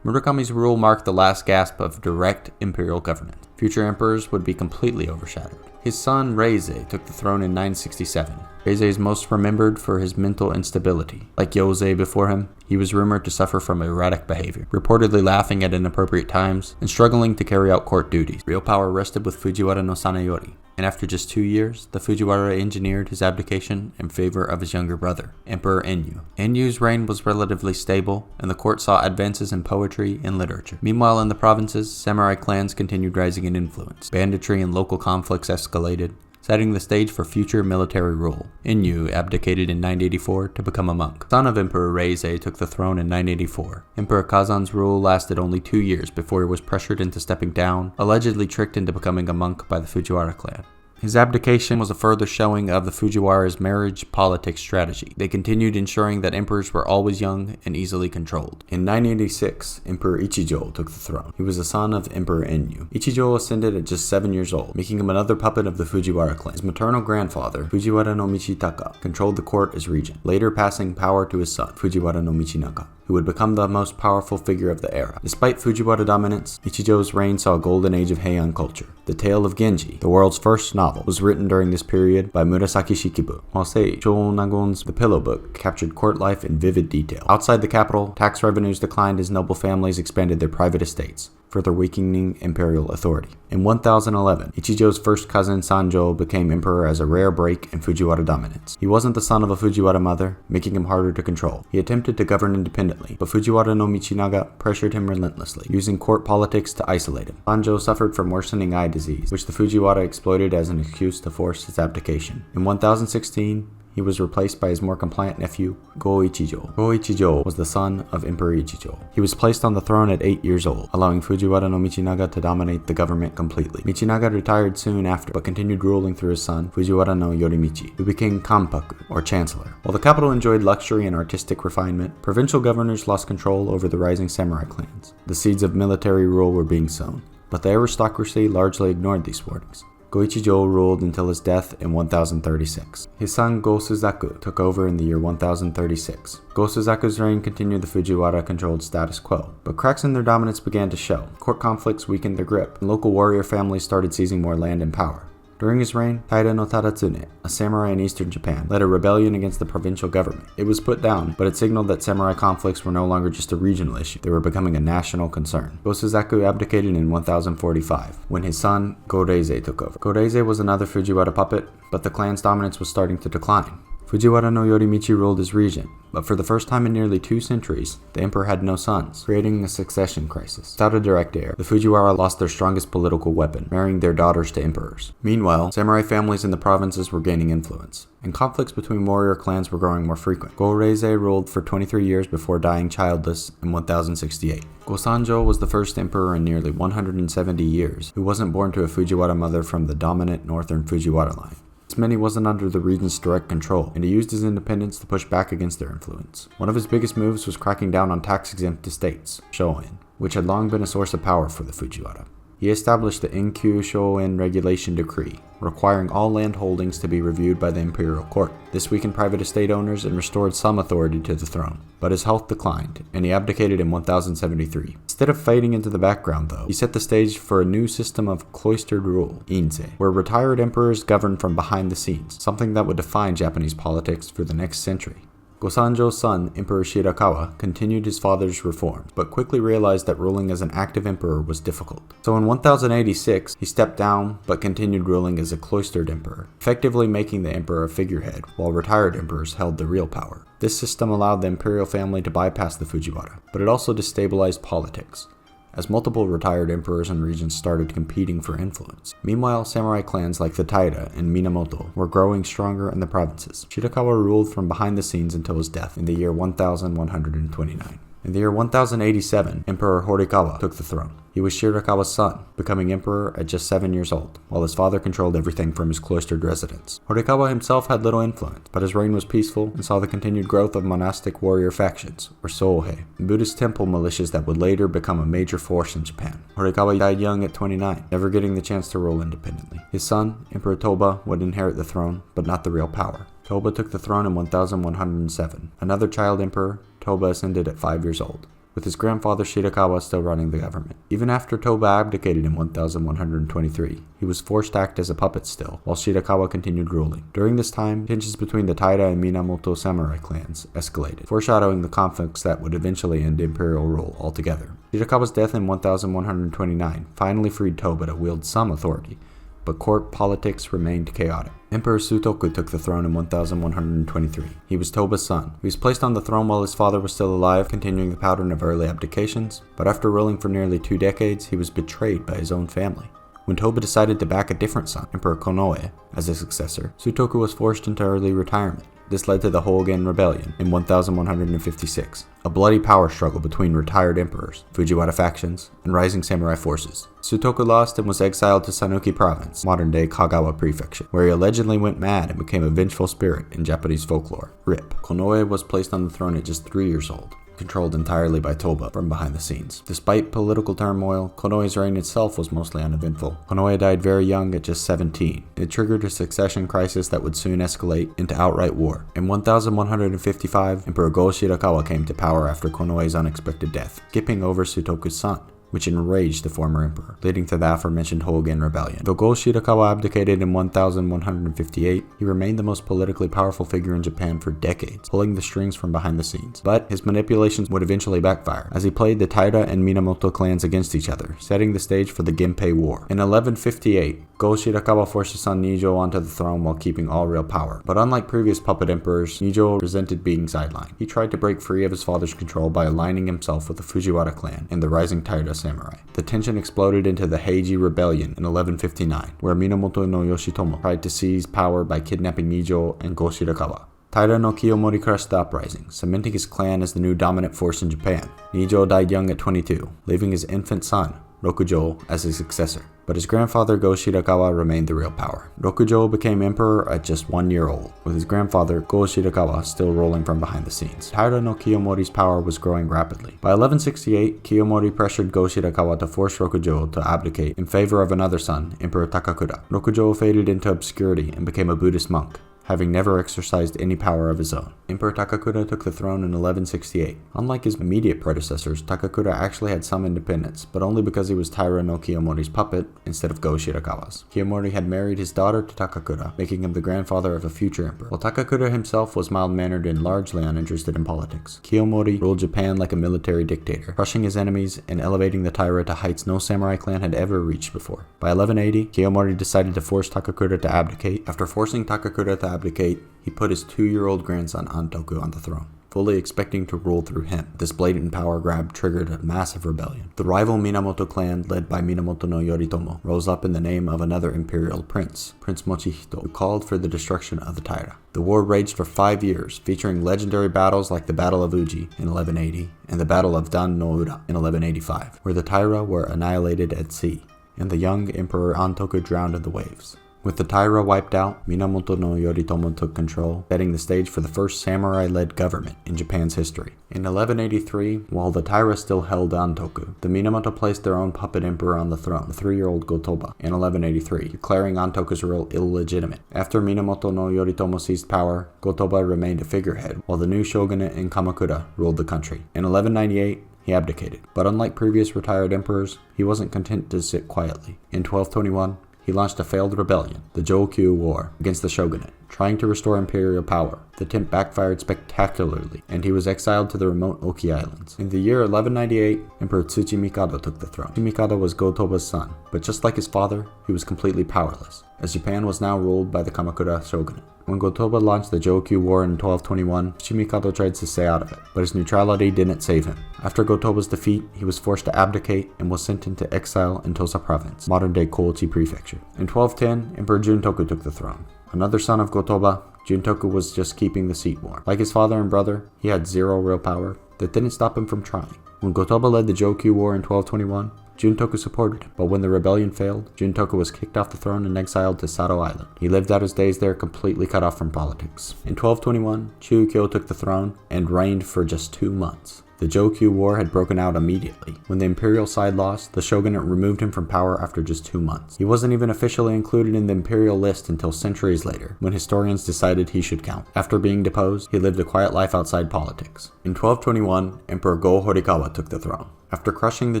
Murakami's rule marked the last gasp of direct imperial government. Future emperors would be completely overshadowed. His son Reizei took the throne in 967. Reizei is most remembered for his mental instability. Like Yozei before him, he was rumored to suffer from erratic behavior, reportedly laughing at inappropriate times and struggling to carry out court duties. Real power rested with Fujiwara no Sanayori, and after just 2 years, the Fujiwara engineered his abdication in favor of his younger brother, Emperor Enyu. Enyu's reign was relatively stable, and the court saw advances in poetry and literature. Meanwhile, in the provinces, samurai clans continued rising in influence. Banditry and local conflicts escalated, setting the stage for future military rule. Enyu abdicated in 984 to become a monk. Son of Emperor Reizei took the throne in 984. Emperor Kazan's rule lasted only 2 years before he was pressured into stepping down, allegedly tricked into becoming a monk by the Fujiwara clan. His abdication was a further showing of the Fujiwara's marriage politics strategy. They continued ensuring that emperors were always young and easily controlled. In 986, Emperor Ichijo took the throne. He was the son of Emperor Enyu. Ichijo ascended at just 7 years old, making him another puppet of the Fujiwara clan. His maternal grandfather, Fujiwara no Michitaka, controlled the court as regent, later passing power to his son, Fujiwara no Michinaga, who would become the most powerful figure of the era. Despite Fujiwara dominance, Ichijo's reign saw a golden age of Heian culture. The Tale of Genji, the world's first novel, was written during this period by Murasaki Shikibu, while Shonagon's The Pillow Book captured court life in vivid detail. Outside the capital, tax revenues declined as noble families expanded their private estates, further weakening imperial authority. In 1011, Ichijo's first cousin Sanjo became emperor as a rare break in Fujiwara dominance. He wasn't the son of a Fujiwara mother, making him harder to control. He attempted to govern independently, but Fujiwara no Michinaga pressured him relentlessly, using court politics to isolate him. Sanjo suffered from worsening eye disease, which the Fujiwara exploited as an excuse to force his abdication. In 1016, he was replaced by his more compliant nephew, Go-Ichijo. Go-Ichijo was the son of Emperor Ichijo. He was placed on the throne at 8 years old, allowing Fujiwara no Michinaga to dominate the government completely. Michinaga retired soon after, but continued ruling through his son, Fujiwara no Yorimichi, who became Kanpaku, or Chancellor. While the capital enjoyed luxury and artistic refinement, provincial governors lost control over the rising samurai clans. The seeds of military rule were being sown, but the aristocracy largely ignored these warnings. Go-Ichijo ruled until his death in 1036. His son Go-Suzaku took over in the year 1036. Go-Suzaku's reign continued the Fujiwara-controlled status quo, but cracks in their dominance began to show. Court conflicts weakened their grip, and local warrior families started seizing more land and power. During his reign, Taira no Tadatsune, a samurai in eastern Japan, led a rebellion against the provincial government. It was put down, but it signaled that samurai conflicts were no longer just a regional issue. They were becoming a national concern. Go-Suzaku abdicated in 1045, when his son Go-Reizei took over. Go-Reizei was another Fujiwara puppet, but the clan's dominance was starting to decline. Fujiwara no Yorimichi ruled as regent, but for the first time in nearly 2 centuries, the emperor had no sons, creating a succession crisis. Without a direct heir, the Fujiwara lost their strongest political weapon, marrying their daughters to emperors. Meanwhile, samurai families in the provinces were gaining influence, and conflicts between warrior clans were growing more frequent. Go-Reizei ruled for 23 years before dying childless in 1068. Go-Sanjo was the first emperor in nearly 170 years who wasn't born to a Fujiwara mother from the dominant northern Fujiwara line. Many wasn't under the regent's direct control, and he used his independence to push back against their influence. One of his biggest moves was cracking down on tax-exempt estates, shoin, which had long been a source of power for the Fujiwara. He established the Enkyu Shoin Regulation Decree, requiring all land holdings to be reviewed by the imperial court. This weakened private estate owners and restored some authority to the throne, but his health declined, and he abdicated in 1073. Instead of fading into the background, though, he set the stage for a new system of cloistered rule, Inze, where retired emperors governed from behind the scenes, something that would define Japanese politics for the next century. Gosanjo's son, Emperor Shirakawa, continued his father's reforms, but quickly realized that ruling as an active emperor was difficult. So in 1086, he stepped down, but continued ruling as a cloistered emperor, effectively making the emperor a figurehead, while retired emperors held the real power. This system allowed the imperial family to bypass the Fujiwara, but it also destabilized politics, as multiple retired emperors and regents started competing for influence. Meanwhile, samurai clans like the Taira and Minamoto were growing stronger in the provinces. Shirakawa ruled from behind the scenes until his death in the year 1129. In the year 1087, Emperor Horikawa took the throne. He was Shirakawa's son, becoming emperor at just 7 years old, while his father controlled everything from his cloistered residence. Horikawa himself had little influence, but his reign was peaceful and saw the continued growth of monastic warrior factions, or Sohei, Buddhist temple militias that would later become a major force in Japan. Horikawa died young at 29, never getting the chance to rule independently. His son, Emperor Toba, would inherit the throne, but not the real power. Toba took the throne in 1107. Another child emperor, Toba ascended at 5 years old, with his grandfather Shirakawa still running the government. Even after Toba abdicated in 1123, he was forced to act as a puppet still, while Shirakawa continued ruling. During this time, tensions between the Taira and Minamoto samurai clans escalated, foreshadowing the conflicts that would eventually end imperial rule altogether. Shirakawa's death in 1129 finally freed Toba to wield some authority, but court politics remained chaotic. Emperor Sutoku took the throne in 1123. He was Toba's son. He was placed on the throne while his father was still alive, continuing the pattern of early abdications, but after ruling for nearly 2 decades, he was betrayed by his own family. When Toba decided to back a different son, Emperor Konoe, as his successor, Sutoku was forced into early retirement. This led to the Hogen Rebellion in 1156, a bloody power struggle between retired emperors, Fujiwara factions, and rising samurai forces. Sutoku lost and was exiled to Sanuki Province, modern-day Kagawa Prefecture, where he allegedly went mad and became a vengeful spirit in Japanese folklore. RIP. Konoe was placed on the throne at just 3 years old, controlled entirely by Toba from behind the scenes. Despite political turmoil, Konoe's reign itself was mostly uneventful. Konoe died very young at just 17. It triggered a succession crisis that would soon escalate into outright war. In 1155, Emperor Go Shirakawa came to power after Konoe's unexpected death, skipping over Sutoku's son, which enraged the former emperor, leading to the aforementioned Hogen Rebellion. Though Go Shirakawa abdicated in 1158, he remained the most politically powerful figure in Japan for decades, pulling the strings from behind the scenes. But his manipulations would eventually backfire, as he played the Taira and Minamoto clans against each other, setting the stage for the Genpei War. In 1158, Go Shirakawa forced his son Nijo onto the throne while keeping all real power. But unlike previous puppet emperors, Nijo resented being sidelined. He tried to break free of his father's control by aligning himself with the Fujiwara clan and the rising Taira samurai. The tension exploded into the Heiji Rebellion in 1159, where Minamoto no Yoshitomo tried to seize power by kidnapping Nijo and Go Shirakawa. Taira no Kiyomori crushed the uprising, cementing his clan as the new dominant force in Japan. Nijo died young at 22, leaving his infant son, Rokujo, as his successor. But his grandfather Go Shirakawa remained the real power. Rokujo became emperor at just 1 year old, with his grandfather Go Shirakawa still ruling from behind the scenes. Taira no Kiyomori's power was growing rapidly. By 1168, Kiyomori pressured Go Shirakawa to force Rokujo to abdicate in favor of another son, Emperor Takakura. Rokujo faded into obscurity and became a Buddhist monk, having never exercised any power of his own. Emperor Takakura took the throne in 1168. Unlike his immediate predecessors, Takakura actually had some independence, but only because he was Taira no Kiyomori's puppet instead of Go Shirakawa's. Kiyomori had married his daughter to Takakura, making him the grandfather of a future emperor. While Takakura himself was mild-mannered and largely uninterested in politics, Kiyomori ruled Japan like a military dictator, crushing his enemies and elevating the Taira to heights no samurai clan had ever reached before. By 1180, Kiyomori decided to force Takakura to abdicate. After forcing Takakura to abdicate, he put his 2-year-old grandson Antoku on the throne, fully expecting to rule through him. This blatant power grab triggered a massive rebellion. The rival Minamoto clan, led by Minamoto no Yoritomo, rose up in the name of another imperial prince, Prince Mochihito, who called for the destruction of the Taira. The war raged for 5 years, featuring legendary battles like the Battle of Uji in 1180 and the Battle of Dan no Ura in 1185, where the Taira were annihilated at sea, and the young Emperor Antoku drowned in the waves. With the Taira wiped out, Minamoto no Yoritomo took control, setting the stage for the first samurai-led government in Japan's history. In 1183, while the Taira still held Antoku, the Minamoto placed their own puppet emperor on the throne, the 3-year-old Gotoba, in 1183, declaring Antoku's rule illegitimate. After Minamoto no Yoritomo seized power, Gotoba remained a figurehead, while the new shogunate in Kamakura ruled the country. In 1198, he abdicated, but unlike previous retired emperors, he wasn't content to sit quietly. In 1221, he launched a failed rebellion, the Jokyu War, against the shogunate, trying to restore imperial power. The attempt backfired spectacularly, and he was exiled to the remote Oki Islands. In the year 1198, Emperor Tsuchimikado took the throne. Tsuchimikado was Go-Toba's son, but just like his father, he was completely powerless, as Japan was now ruled by the Kamakura shogunate. When Go-Toba launched the Jokyu War in 1221, Tsuchimikado tried to stay out of it, but his neutrality didn't save him. After Go-Toba's defeat, he was forced to abdicate and was sent into exile in Tosa Province, modern-day Kochi Prefecture. In 1210, Emperor Juntoku took the throne. Another son of Go-Toba, Juntoku was just keeping the seat warm. Like his father and brother, he had zero real power. That didn't stop him from trying. When Go-Toba led the Jokyu War in 1221, Juntoku supported him, but when the rebellion failed, Juntoku was kicked off the throne and exiled to Sado Island. He lived out his days there completely cut off from politics. In 1221, Chūkyō took the throne and reigned for just 2 months. The Jokyu War had broken out immediately. When the imperial side lost, the shogunate removed him from power after just 2 months. He wasn't even officially included in the imperial list until centuries later, when historians decided he should count. After being deposed, he lived a quiet life outside politics. In 1221, Emperor Go-Horikawa took the throne. After crushing the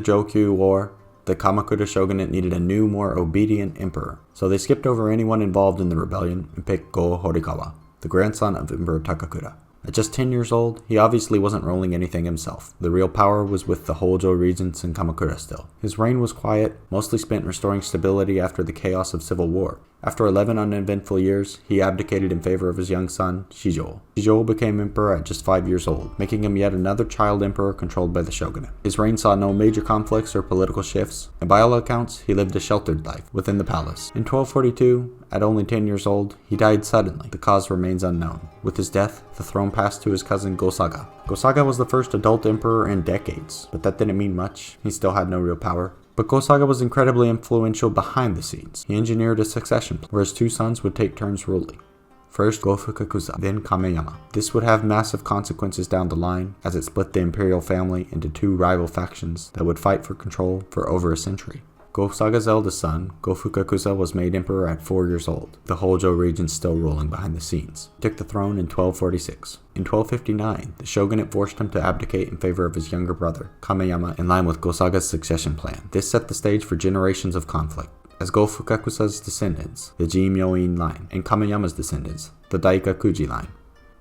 Jokyu War, the Kamakura shogunate needed a new, more obedient emperor, so they skipped over anyone involved in the rebellion and picked Go-Horikawa, the grandson of Emperor Takakura. At just 10 years old, he obviously wasn't ruling anything himself. The real power was with the Hojo regents in Kamakura still. His reign was quiet, mostly spent restoring stability after the chaos of civil war. After 11 uneventful years, he abdicated in favor of his young son, Shijo. Shijo became emperor at just 5 years old, making him yet another child emperor controlled by the shogunate. His reign saw no major conflicts or political shifts, and by all accounts, he lived a sheltered life within the palace. In 1242, at only 10 years old, he died suddenly. The cause remains unknown. With his death, the throne passed to his cousin Go-Saga. Go-Saga was the first adult emperor in decades, but that didn't mean much. He still had no real power. But Go-Saga was incredibly influential behind the scenes. He engineered a succession plan, where his 2 sons would take turns ruling. First Go-Fukakusa, then Kameyama. This would have massive consequences down the line, as it split the imperial family into 2 rival factions that would fight for control for over a century. Go-Saga's eldest son, Go-Fukakusa, was made emperor at 4 years old, the Hojo regents still ruling behind the scenes. He took the throne in 1246. In 1259, the shogunate forced him to abdicate in favor of his younger brother, Kameyama, in line with Go-Saga's succession plan. This set the stage for generations of conflict, as Go-Fukakusa's descendants, the Jimyo-in line, and Kameyama's descendants, the Daikakuji line,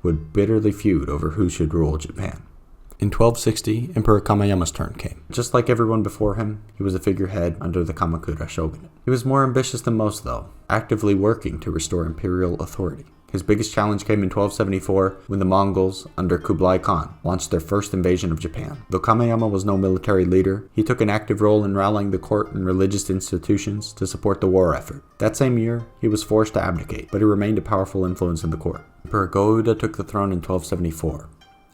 would bitterly feud over who should rule Japan. In 1260, Emperor Kameyama's turn came. Just like everyone before him, he was a figurehead under the Kamakura shogunate. He was more ambitious than most though, actively working to restore imperial authority. His biggest challenge came in 1274 when the Mongols, under Kublai Khan, launched their first invasion of Japan. Though Kameyama was no military leader, he took an active role in rallying the court and religious institutions to support the war effort. That same year, he was forced to abdicate, but he remained a powerful influence in the court. Emperor Go-Uda took the throne in 1274.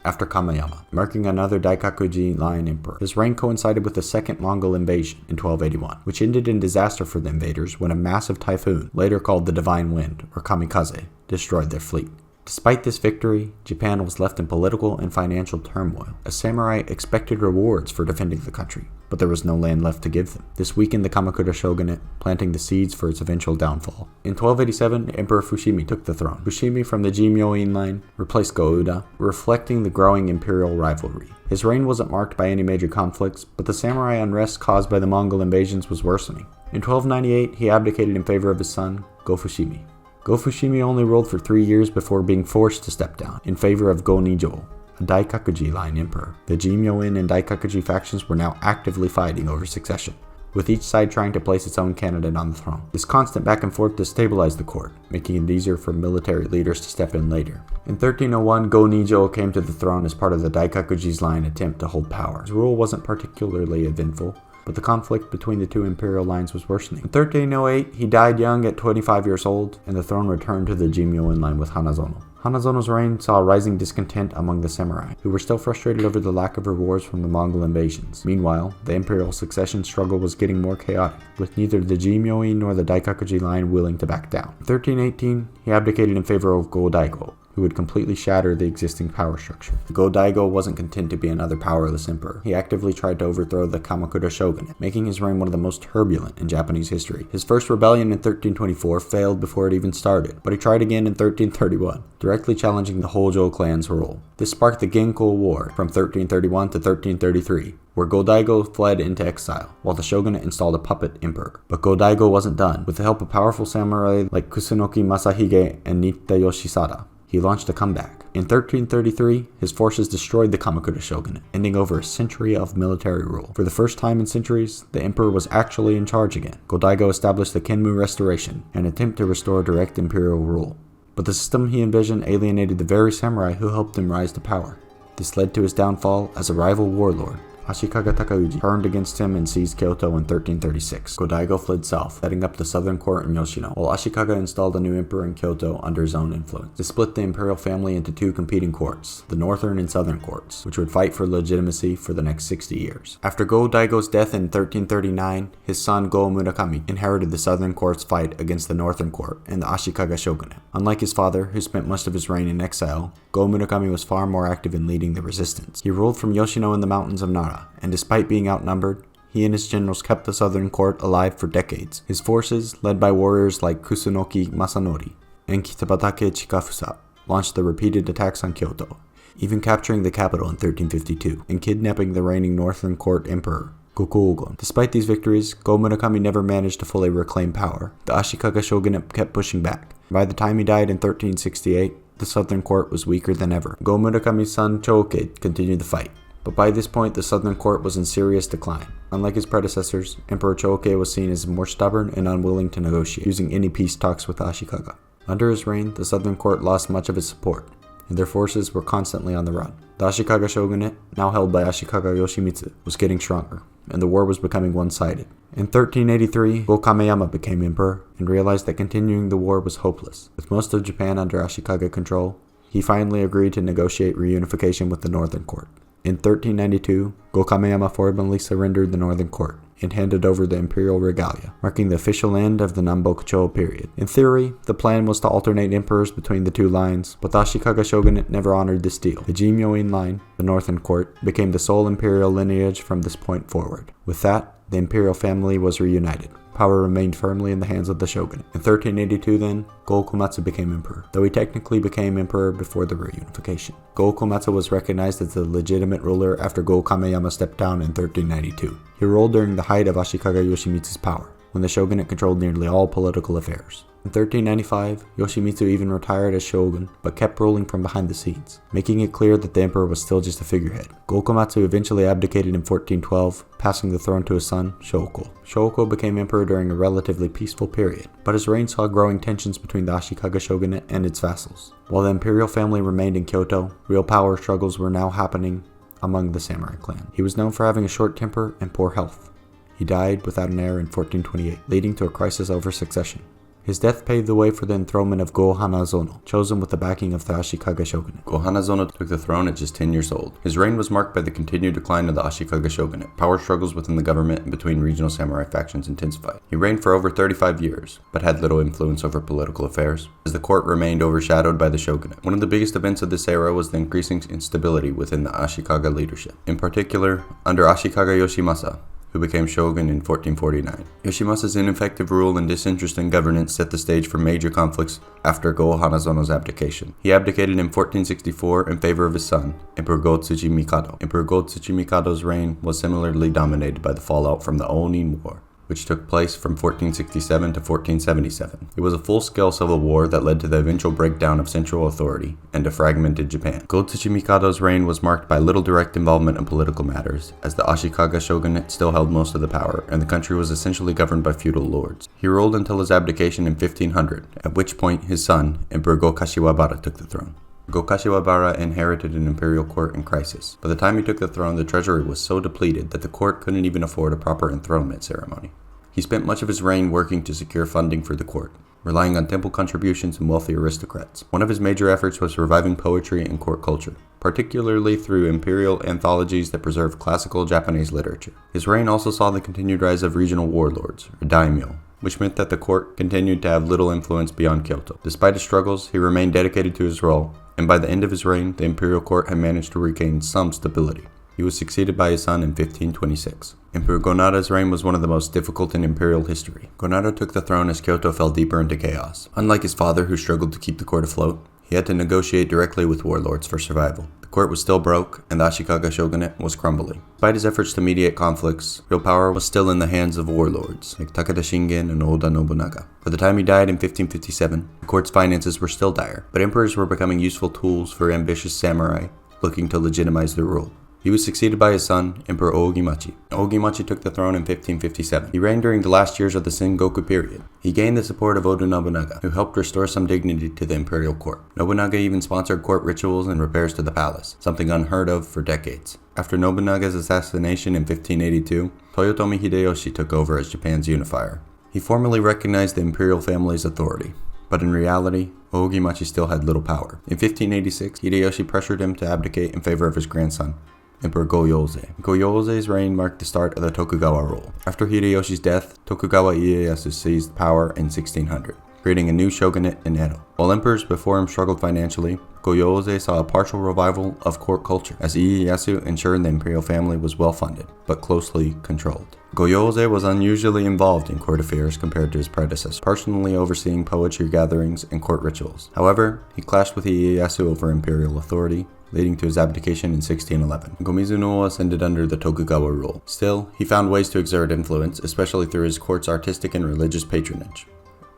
After Kameyama, marking another Daikakuji line emperor. His reign coincided with the second Mongol invasion in 1281, which ended in disaster for the invaders when a massive typhoon, later called the Divine Wind, or Kamikaze, destroyed their fleet. Despite this victory, Japan was left in political and financial turmoil, as samurai expected rewards for defending the country, but there was no land left to give them. This weakened the Kamakura shogunate, planting the seeds for its eventual downfall. In 1287, Emperor Fushimi took the throne. Fushimi from the Jimyo-in line replaced Go-Uda, reflecting the growing imperial rivalry. His reign wasn't marked by any major conflicts, but the samurai unrest caused by the Mongol invasions was worsening. In 1298, he abdicated in favor of his son, Go-Fushimi. Go-Fushimi only ruled for 3 years before being forced to step down in favor of Go-Nijo, a Daikakuji line emperor. The Jimyo-in and Daikakuji factions were now actively fighting over succession, with each side trying to place its own candidate on the throne. This constant back and forth destabilized the court, making it easier for military leaders to step in later. In 1301, Go-Nijo came to the throne as part of the Daikakuji's line attempt to hold power. His rule wasn't particularly eventful, but the conflict between the 2 imperial lines was worsening. In 1308, he died young at 25 years old, and the throne returned to the Jimyo-in line with Hanazono. Hanazono's reign saw rising discontent among the samurai, who were still frustrated over the lack of rewards from the Mongol invasions. Meanwhile, the imperial succession struggle was getting more chaotic, with neither the Jimyo-in nor the Daikakuji line willing to back down. In 1318, he abdicated in favor of Go-Daigo, who who would completely shatter the existing power structure. Go Daigo wasn't content to be another powerless emperor. He actively tried to overthrow the Kamakura shogunate, making his reign one of the most turbulent in Japanese history. His first rebellion in 1324 failed before it even started, but he tried again in 1331, directly challenging the Hojo clan's rule. This sparked the Genko War from 1331 to 1333, where Go-Daigo fled into exile, while the shogunate installed a puppet emperor. But Go-Daigo wasn't done. With the help of powerful samurai like Kusunoki Masahige and Nitta Yoshisada, he launched a comeback. In 1333, his forces destroyed the Kamakura shogunate, ending over a century of military rule. For the first time in centuries, the emperor was actually in charge again. Go-Daigo established the Kenmu Restoration, an attempt to restore direct imperial rule. But the system he envisioned alienated the very samurai who helped him rise to power. This led to his downfall as a rival warlord. Ashikaga Takauji turned against him and seized Kyoto in 1336. Go-Daigo fled south, setting up the southern court in Yoshino, while Ashikaga installed a new emperor in Kyoto under his own influence. This split the imperial family into two competing courts, the northern and southern courts, which would fight for legitimacy for the next 60 years. After Go-Daigo's death in 1339, his son Go-Murakami inherited the southern court's fight against the northern court and the Ashikaga shogunate. Unlike his father, who spent much of his reign in exile, Go-Murakami was far more active in leading the resistance. He ruled from Yoshino in the mountains of Nara, and despite being outnumbered, he and his generals kept the southern court alive for decades. His forces, led by warriors like Kusunoki Masanori and Kitabatake Chikafusa, launched the repeated attacks on Kyoto, even capturing the capital in 1352 and kidnapping the reigning northern court emperor, Gokuogon. Despite these victories, Go-Murakami never managed to fully reclaim power. The Ashikaga shogunate kept pushing back. By the time he died in 1368, the southern court was weaker than ever. Go-Murakami's son Chouke continued the fight, but by this point the southern court was in serious decline. Unlike his predecessors, Emperor Chouke was seen as more stubborn and unwilling to negotiate, using any peace talks with Ashikaga. Under his reign, the southern court lost much of its support, and their forces were constantly on the run. The Ashikaga shogunate, now held by Ashikaga Yoshimitsu, was getting stronger, and the war was becoming one-sided. In 1383, Go-Kameyama became emperor and realized that continuing the war was hopeless. With most of Japan under Ashikaga control, he finally agreed to negotiate reunification with the northern court. In 1392, Go-Kameyama formally surrendered the northern court and handed over the imperial regalia, marking the official end of the Nambokucho period. In theory, the plan was to alternate emperors between the two lines, but the Ashikaga shogunate never honored this deal. The Jimyoin line, the northern court, became the sole imperial lineage from this point forward. With that, the imperial family was reunited. Power remained firmly in the hands of the shogunate. In 1382 then, Go-Komatsu became emperor, though he technically became emperor before the reunification. Go-Komatsu was recognized as the legitimate ruler after Go-Kameyama stepped down in 1392. He ruled during the height of Ashikaga Yoshimitsu's power, when the shogunate controlled nearly all political affairs. In 1395, Yoshimitsu even retired as shogun, but kept ruling from behind the scenes, making it clear that the emperor was still just a figurehead. Go-Komatsu eventually abdicated in 1412, passing the throne to his son, Shouko. Shouko became emperor during a relatively peaceful period, but his reign saw growing tensions between the Ashikaga shogunate and its vassals. While the imperial family remained in Kyoto, real power struggles were now happening among the samurai clan. He was known for having a short temper and poor health. He died without an heir in 1428, leading to a crisis over succession. His death paved the way for the enthronement of Go-Hanazono, chosen with the backing of the Ashikaga shogunate. Go-Hanazono took the throne at just 10 years old. His reign was marked by the continued decline of the Ashikaga shogunate. Power struggles within the government and between regional samurai factions intensified. He reigned for over 35 years, but had little influence over political affairs, as the court remained overshadowed by the shogunate. One of the biggest events of this era was the increasing instability within the Ashikaga leadership. In particular, under Ashikaga Yoshimasa, who became shogun in 1449. Yoshimasa's ineffective rule and disinterested governance set the stage for major conflicts after Go-Hanazono's abdication. He abdicated in 1464 in favor of his son, Emperor Go-Tsuchi Mikado. Emperor Go-Tsuchi Mikado's reign was similarly dominated by the fallout from the Onin War, which took place from 1467 to 1477. It was a full-scale civil war that led to the eventual breakdown of central authority and a fragmented Japan. Go-Tsuchi Mikado's reign was marked by little direct involvement in political matters, as the Ashikaga shogunate still held most of the power, and the country was essentially governed by feudal lords. He ruled until his abdication in 1500, at which point his son, Emperor Go-Kashiwabara, took the throne. Go-Kashiwabara inherited an imperial court in crisis. By the time he took the throne, the treasury was so depleted that the court couldn't even afford a proper enthronement ceremony. He spent much of his reign working to secure funding for the court, relying on temple contributions and wealthy aristocrats. One of his major efforts was reviving poetry and court culture, particularly through imperial anthologies that preserved classical Japanese literature. His reign also saw the continued rise of regional warlords, or daimyo, which meant that the court continued to have little influence beyond Kyoto. Despite his struggles, he remained dedicated to his role and by the end of his reign, the imperial court had managed to regain some stability. He was succeeded by his son in 1526. Emperor Gonada's reign was one of the most difficult in imperial history. Gonada took the throne as Kyoto fell deeper into chaos. Unlike his father, who struggled to keep the court afloat, he had to negotiate directly with warlords for survival. The court was still broke, and the Ashikaga shogunate was crumbling. Despite his efforts to mediate conflicts, real power was still in the hands of warlords, like Takeda Shingen and Oda Nobunaga. By the time he died in 1557, the court's finances were still dire, but emperors were becoming useful tools for ambitious samurai looking to legitimize their rule. He was succeeded by his son, Emperor Ogimachi. Ogimachi took the throne in 1557. He reigned during the last years of the Sengoku period. He gained the support of Oda Nobunaga, who helped restore some dignity to the imperial court. Nobunaga even sponsored court rituals and repairs to the palace, something unheard of for decades. After Nobunaga's assassination in 1582, Toyotomi Hideyoshi took over as Japan's unifier. He formally recognized the imperial family's authority, but in reality, Ogimachi still had little power. In 1586, Hideyoshi pressured him to abdicate in favor of his grandson, Emperor Go-Yozei. Go-Yozei's reign marked the start of the Tokugawa rule. After Hideyoshi's death, Tokugawa Ieyasu seized power in 1600, creating a new shogunate in Edo. While emperors before him struggled financially, Go-Yozei saw a partial revival of court culture, as Ieyasu ensured the imperial family was well-funded, but closely controlled. Go-Yozei was unusually involved in court affairs compared to his predecessor, personally overseeing poetry gatherings and court rituals. However, he clashed with Ieyasu over imperial authority, leading to his abdication in 1611. Go-Mizuno ascended under the Tokugawa rule. Still, he found ways to exert influence, especially through his court's artistic and religious patronage.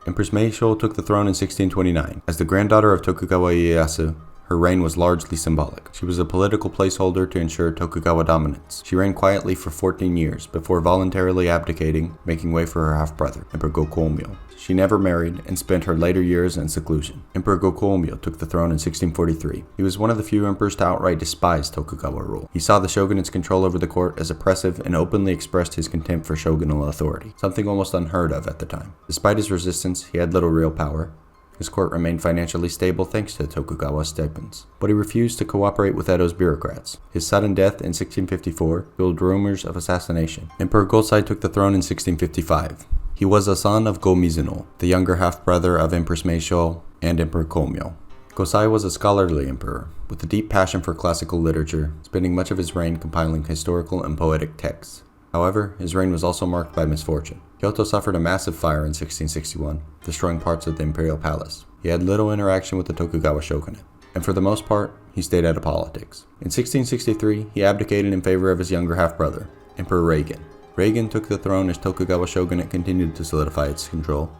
Empress Meisho took the throne in 1629. As the granddaughter of Tokugawa Ieyasu, her reign was largely symbolic. She was a political placeholder to ensure Tokugawa dominance. She reigned quietly for 14 years, before voluntarily abdicating, making way for her half-brother, Emperor Go-Komyo. She never married, and spent her later years in seclusion. Emperor Go-Komyo took the throne in 1643. He was one of the few emperors to outright despise Tokugawa rule. He saw the shogunate's control over the court as oppressive and openly expressed his contempt for shogunal authority, something almost unheard of at the time. Despite his resistance, he had little real power. His court remained financially stable thanks to Tokugawa's stipends, but he refused to cooperate with Edo's bureaucrats. His sudden death in 1654 fueled rumors of assassination. Emperor Gosei took the throne in 1655. He was a son of Go-Mizuno, the younger half-brother of Empress Meisho and Emperor Komyo. Gosei was a scholarly emperor, with a deep passion for classical literature, spending much of his reign compiling historical and poetic texts. However, his reign was also marked by misfortune. Kyoto suffered a massive fire in 1661, destroying parts of the imperial palace. He had little interaction with the Tokugawa shogunate, and for the most part, he stayed out of politics. In 1663, he abdicated in favor of his younger half-brother, Emperor Reagan. Reagan took the throne as Tokugawa shogunate continued to solidify its control.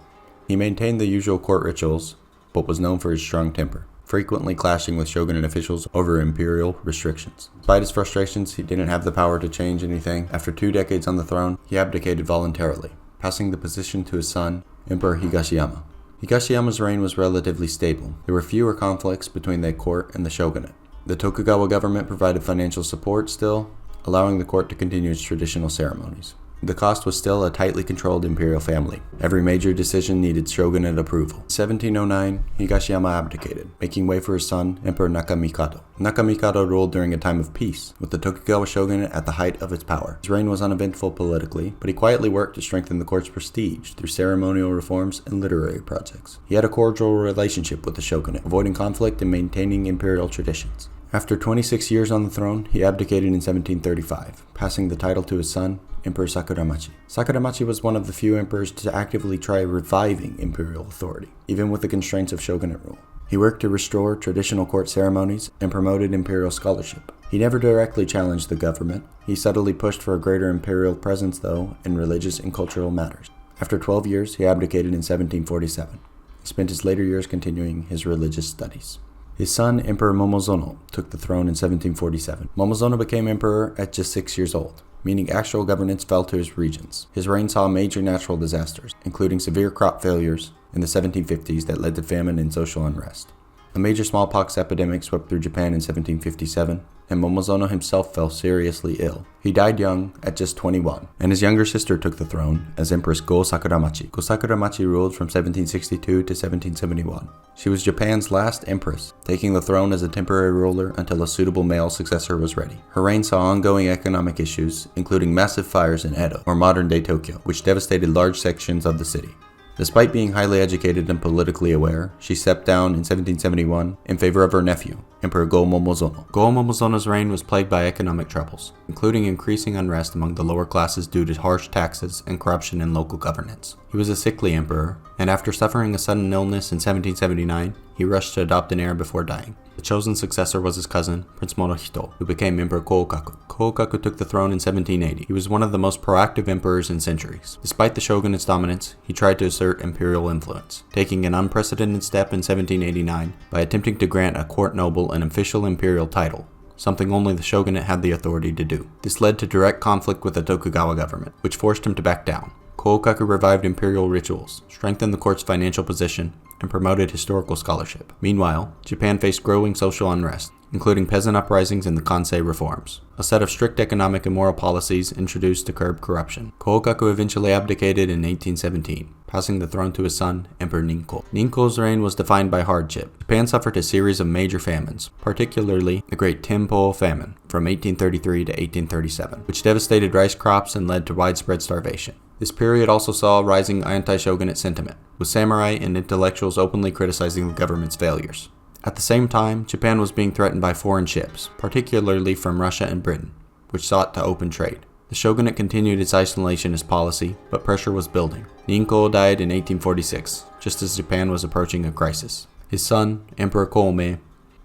He maintained the usual court rituals, but was known for his strong temper, frequently clashing with shogunate officials over imperial restrictions. Despite his frustrations, he didn't have the power to change anything. After 2 decades on the throne, he abdicated voluntarily, passing the position to his son, Emperor Higashiyama. Higashiyama's reign was relatively stable. There were fewer conflicts between the court and the shogunate. The Tokugawa government provided financial support still, allowing the court to continue its traditional ceremonies. The cost was still a tightly controlled imperial family. Every major decision needed shogunate approval. In 1709, Higashiyama abdicated, making way for his son, Emperor Nakamikado. Nakamikado ruled during a time of peace, with the Tokugawa shogunate at the height of its power. His reign was uneventful politically, but he quietly worked to strengthen the court's prestige through ceremonial reforms and literary projects. He had a cordial relationship with the shogunate, avoiding conflict and maintaining imperial traditions. After 26 years on the throne, he abdicated in 1735, passing the title to his son, Emperor Sakuramachi. Sakuramachi was one of the few emperors to actively try reviving imperial authority, even with the constraints of shogunate rule. He worked to restore traditional court ceremonies and promoted imperial scholarship. He never directly challenged the government. He subtly pushed for a greater imperial presence, though, in religious and cultural matters. After 12 years, he abdicated in 1747. He spent his later years continuing his religious studies. His son, Emperor Momozono, took the throne in 1747. Momozono became emperor at just 6 years old, meaning actual governance fell to his regents. His reign saw major natural disasters, including severe crop failures in the 1750s that led to famine and social unrest. A major smallpox epidemic swept through Japan in 1757, and Momozono himself fell seriously ill. He died young at just 21, and his younger sister took the throne as Empress Go Sakuramachi. Go Sakuramachi ruled from 1762 to 1771. She was Japan's last empress, taking the throne as a temporary ruler until a suitable male successor was ready. Her reign saw ongoing economic issues, including massive fires in Edo, or modern-day Tokyo, which devastated large sections of the city. Despite being highly educated and politically aware, she stepped down in 1771 in favor of her nephew, Emperor Go-Momozono. Go-Momozono's reign was plagued by economic troubles, including increasing unrest among the lower classes due to harsh taxes and corruption in local governance. He was a sickly emperor, and after suffering a sudden illness in 1779, he rushed to adopt an heir before dying. The chosen successor was his cousin, Prince Morohito, who became Emperor Koukaku. Koukaku took the throne in 1780. He was one of the most proactive emperors in centuries. Despite the shogunate's dominance, he tried to assert imperial influence, taking an unprecedented step in 1789 by attempting to grant a court noble an official imperial title, something only the shogunate had the authority to do. This led to direct conflict with the Tokugawa government, which forced him to back down. Koukaku revived imperial rituals, strengthened the court's financial position, and promoted historical scholarship. Meanwhile, Japan faced growing social unrest, including peasant uprisings and the Kansei reforms, a set of strict economic and moral policies introduced to curb corruption. Koukaku eventually abdicated in 1817, passing the throne to his son, Emperor Ninko. Ninko's reign was defined by hardship. Japan suffered a series of major famines, particularly the Great Tenpo Famine from 1833 to 1837, which devastated rice crops and led to widespread starvation. This period also saw rising anti-shogunate sentiment, with samurai and intellectuals openly criticizing the government's failures. At the same time, Japan was being threatened by foreign ships, particularly from Russia and Britain, which sought to open trade. The shogunate continued its isolationist policy, but pressure was building. Ninko died in 1846, just as Japan was approaching a crisis. His son, Emperor Koomei,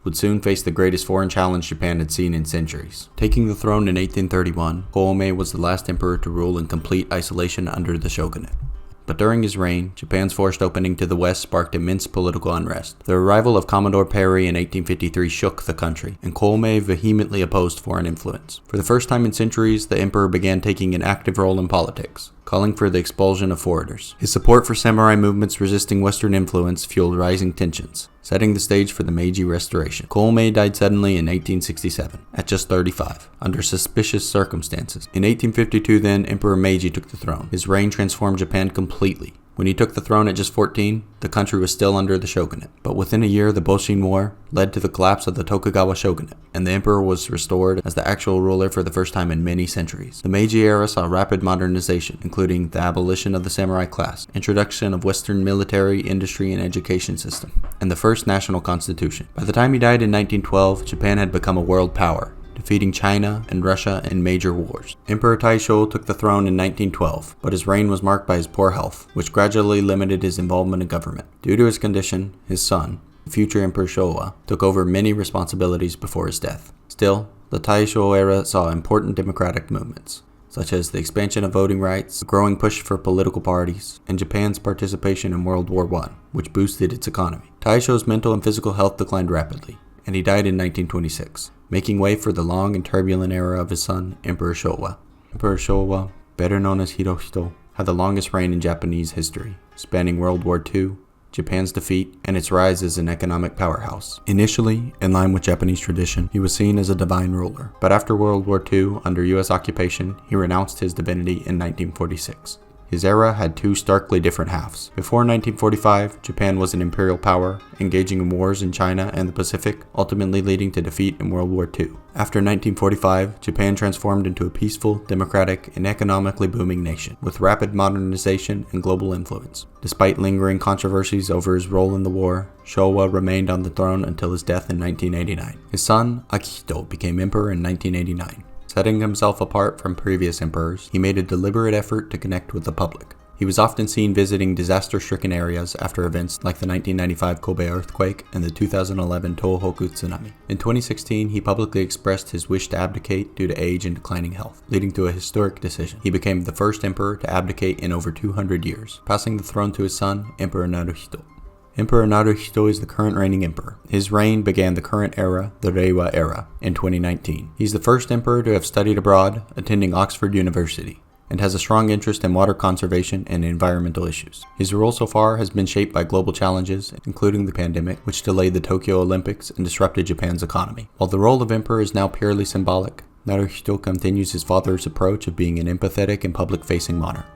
would soon face the greatest foreign challenge Japan had seen in centuries. Taking the throne in 1831, Koomei was the last emperor to rule in complete isolation under the shogunate. But during his reign, Japan's forced opening to the west sparked immense political unrest. The arrival of Commodore Perry in 1853 shook the country, and Koomei vehemently opposed foreign influence. For the first time in centuries, the emperor began taking an active role in politics, calling for the expulsion of foreigners. His support for samurai movements resisting Western influence fueled rising tensions, setting the stage for the Meiji Restoration. Koomei died suddenly in 1867, at just 35, under suspicious circumstances. In 1852 then, Emperor Meiji took the throne. His reign transformed Japan completely. When he took the throne at just 14, the country was still under the shogunate. But within a year, the Boshin War led to the collapse of the Tokugawa shogunate, and the emperor was restored as the actual ruler for the first time in many centuries. The Meiji era saw rapid modernization, including the abolition of the samurai class, introduction of Western military, industry, and education system, and the first national constitution. By the time he died in 1912, Japan had become a world power, defeating China and Russia in major wars. Emperor Taisho took the throne in 1912, but his reign was marked by his poor health, which gradually limited his involvement in government. Due to his condition, his son, the future Emperor Showa, took over many responsibilities before his death. Still, the Taisho era saw important democratic movements, such as the expansion of voting rights, a growing push for political parties, and Japan's participation in World War I, which boosted its economy. Taisho's mental and physical health declined rapidly, and he died in 1926. Making way for the long and turbulent era of his son, Emperor Showa. Emperor Showa, better known as Hirohito, had the longest reign in Japanese history, spanning World War II, Japan's defeat, and its rise as an economic powerhouse. Initially, in line with Japanese tradition, he was seen as a divine ruler, but after World War II, under U.S. occupation, he renounced his divinity in 1946. His era had two starkly different halves. Before 1945, Japan was an imperial power, engaging in wars in China and the Pacific, ultimately leading to defeat in World War II. After 1945, Japan transformed into a peaceful, democratic, and economically booming nation, with rapid modernization and global influence. Despite lingering controversies over his role in the war, Showa remained on the throne until his death in 1989. His son, Akihito, became emperor in 1989. Setting himself apart from previous emperors, he made a deliberate effort to connect with the public. He was often seen visiting disaster-stricken areas after events like the 1995 Kobe earthquake and the 2011 Tohoku tsunami. In 2016, he publicly expressed his wish to abdicate due to age and declining health, leading to a historic decision. He became the first emperor to abdicate in over 200 years, passing the throne to his son, Emperor Naruhito. Emperor Naruhito is the current reigning emperor. His reign began the current era, the Reiwa era, in 2019. He's the first emperor to have studied abroad, attending Oxford University, and has a strong interest in water conservation and environmental issues. His rule so far has been shaped by global challenges, including the pandemic, which delayed the Tokyo Olympics and disrupted Japan's economy. While the role of emperor is now purely symbolic, Naruhito continues his father's approach of being an empathetic and public-facing monarch.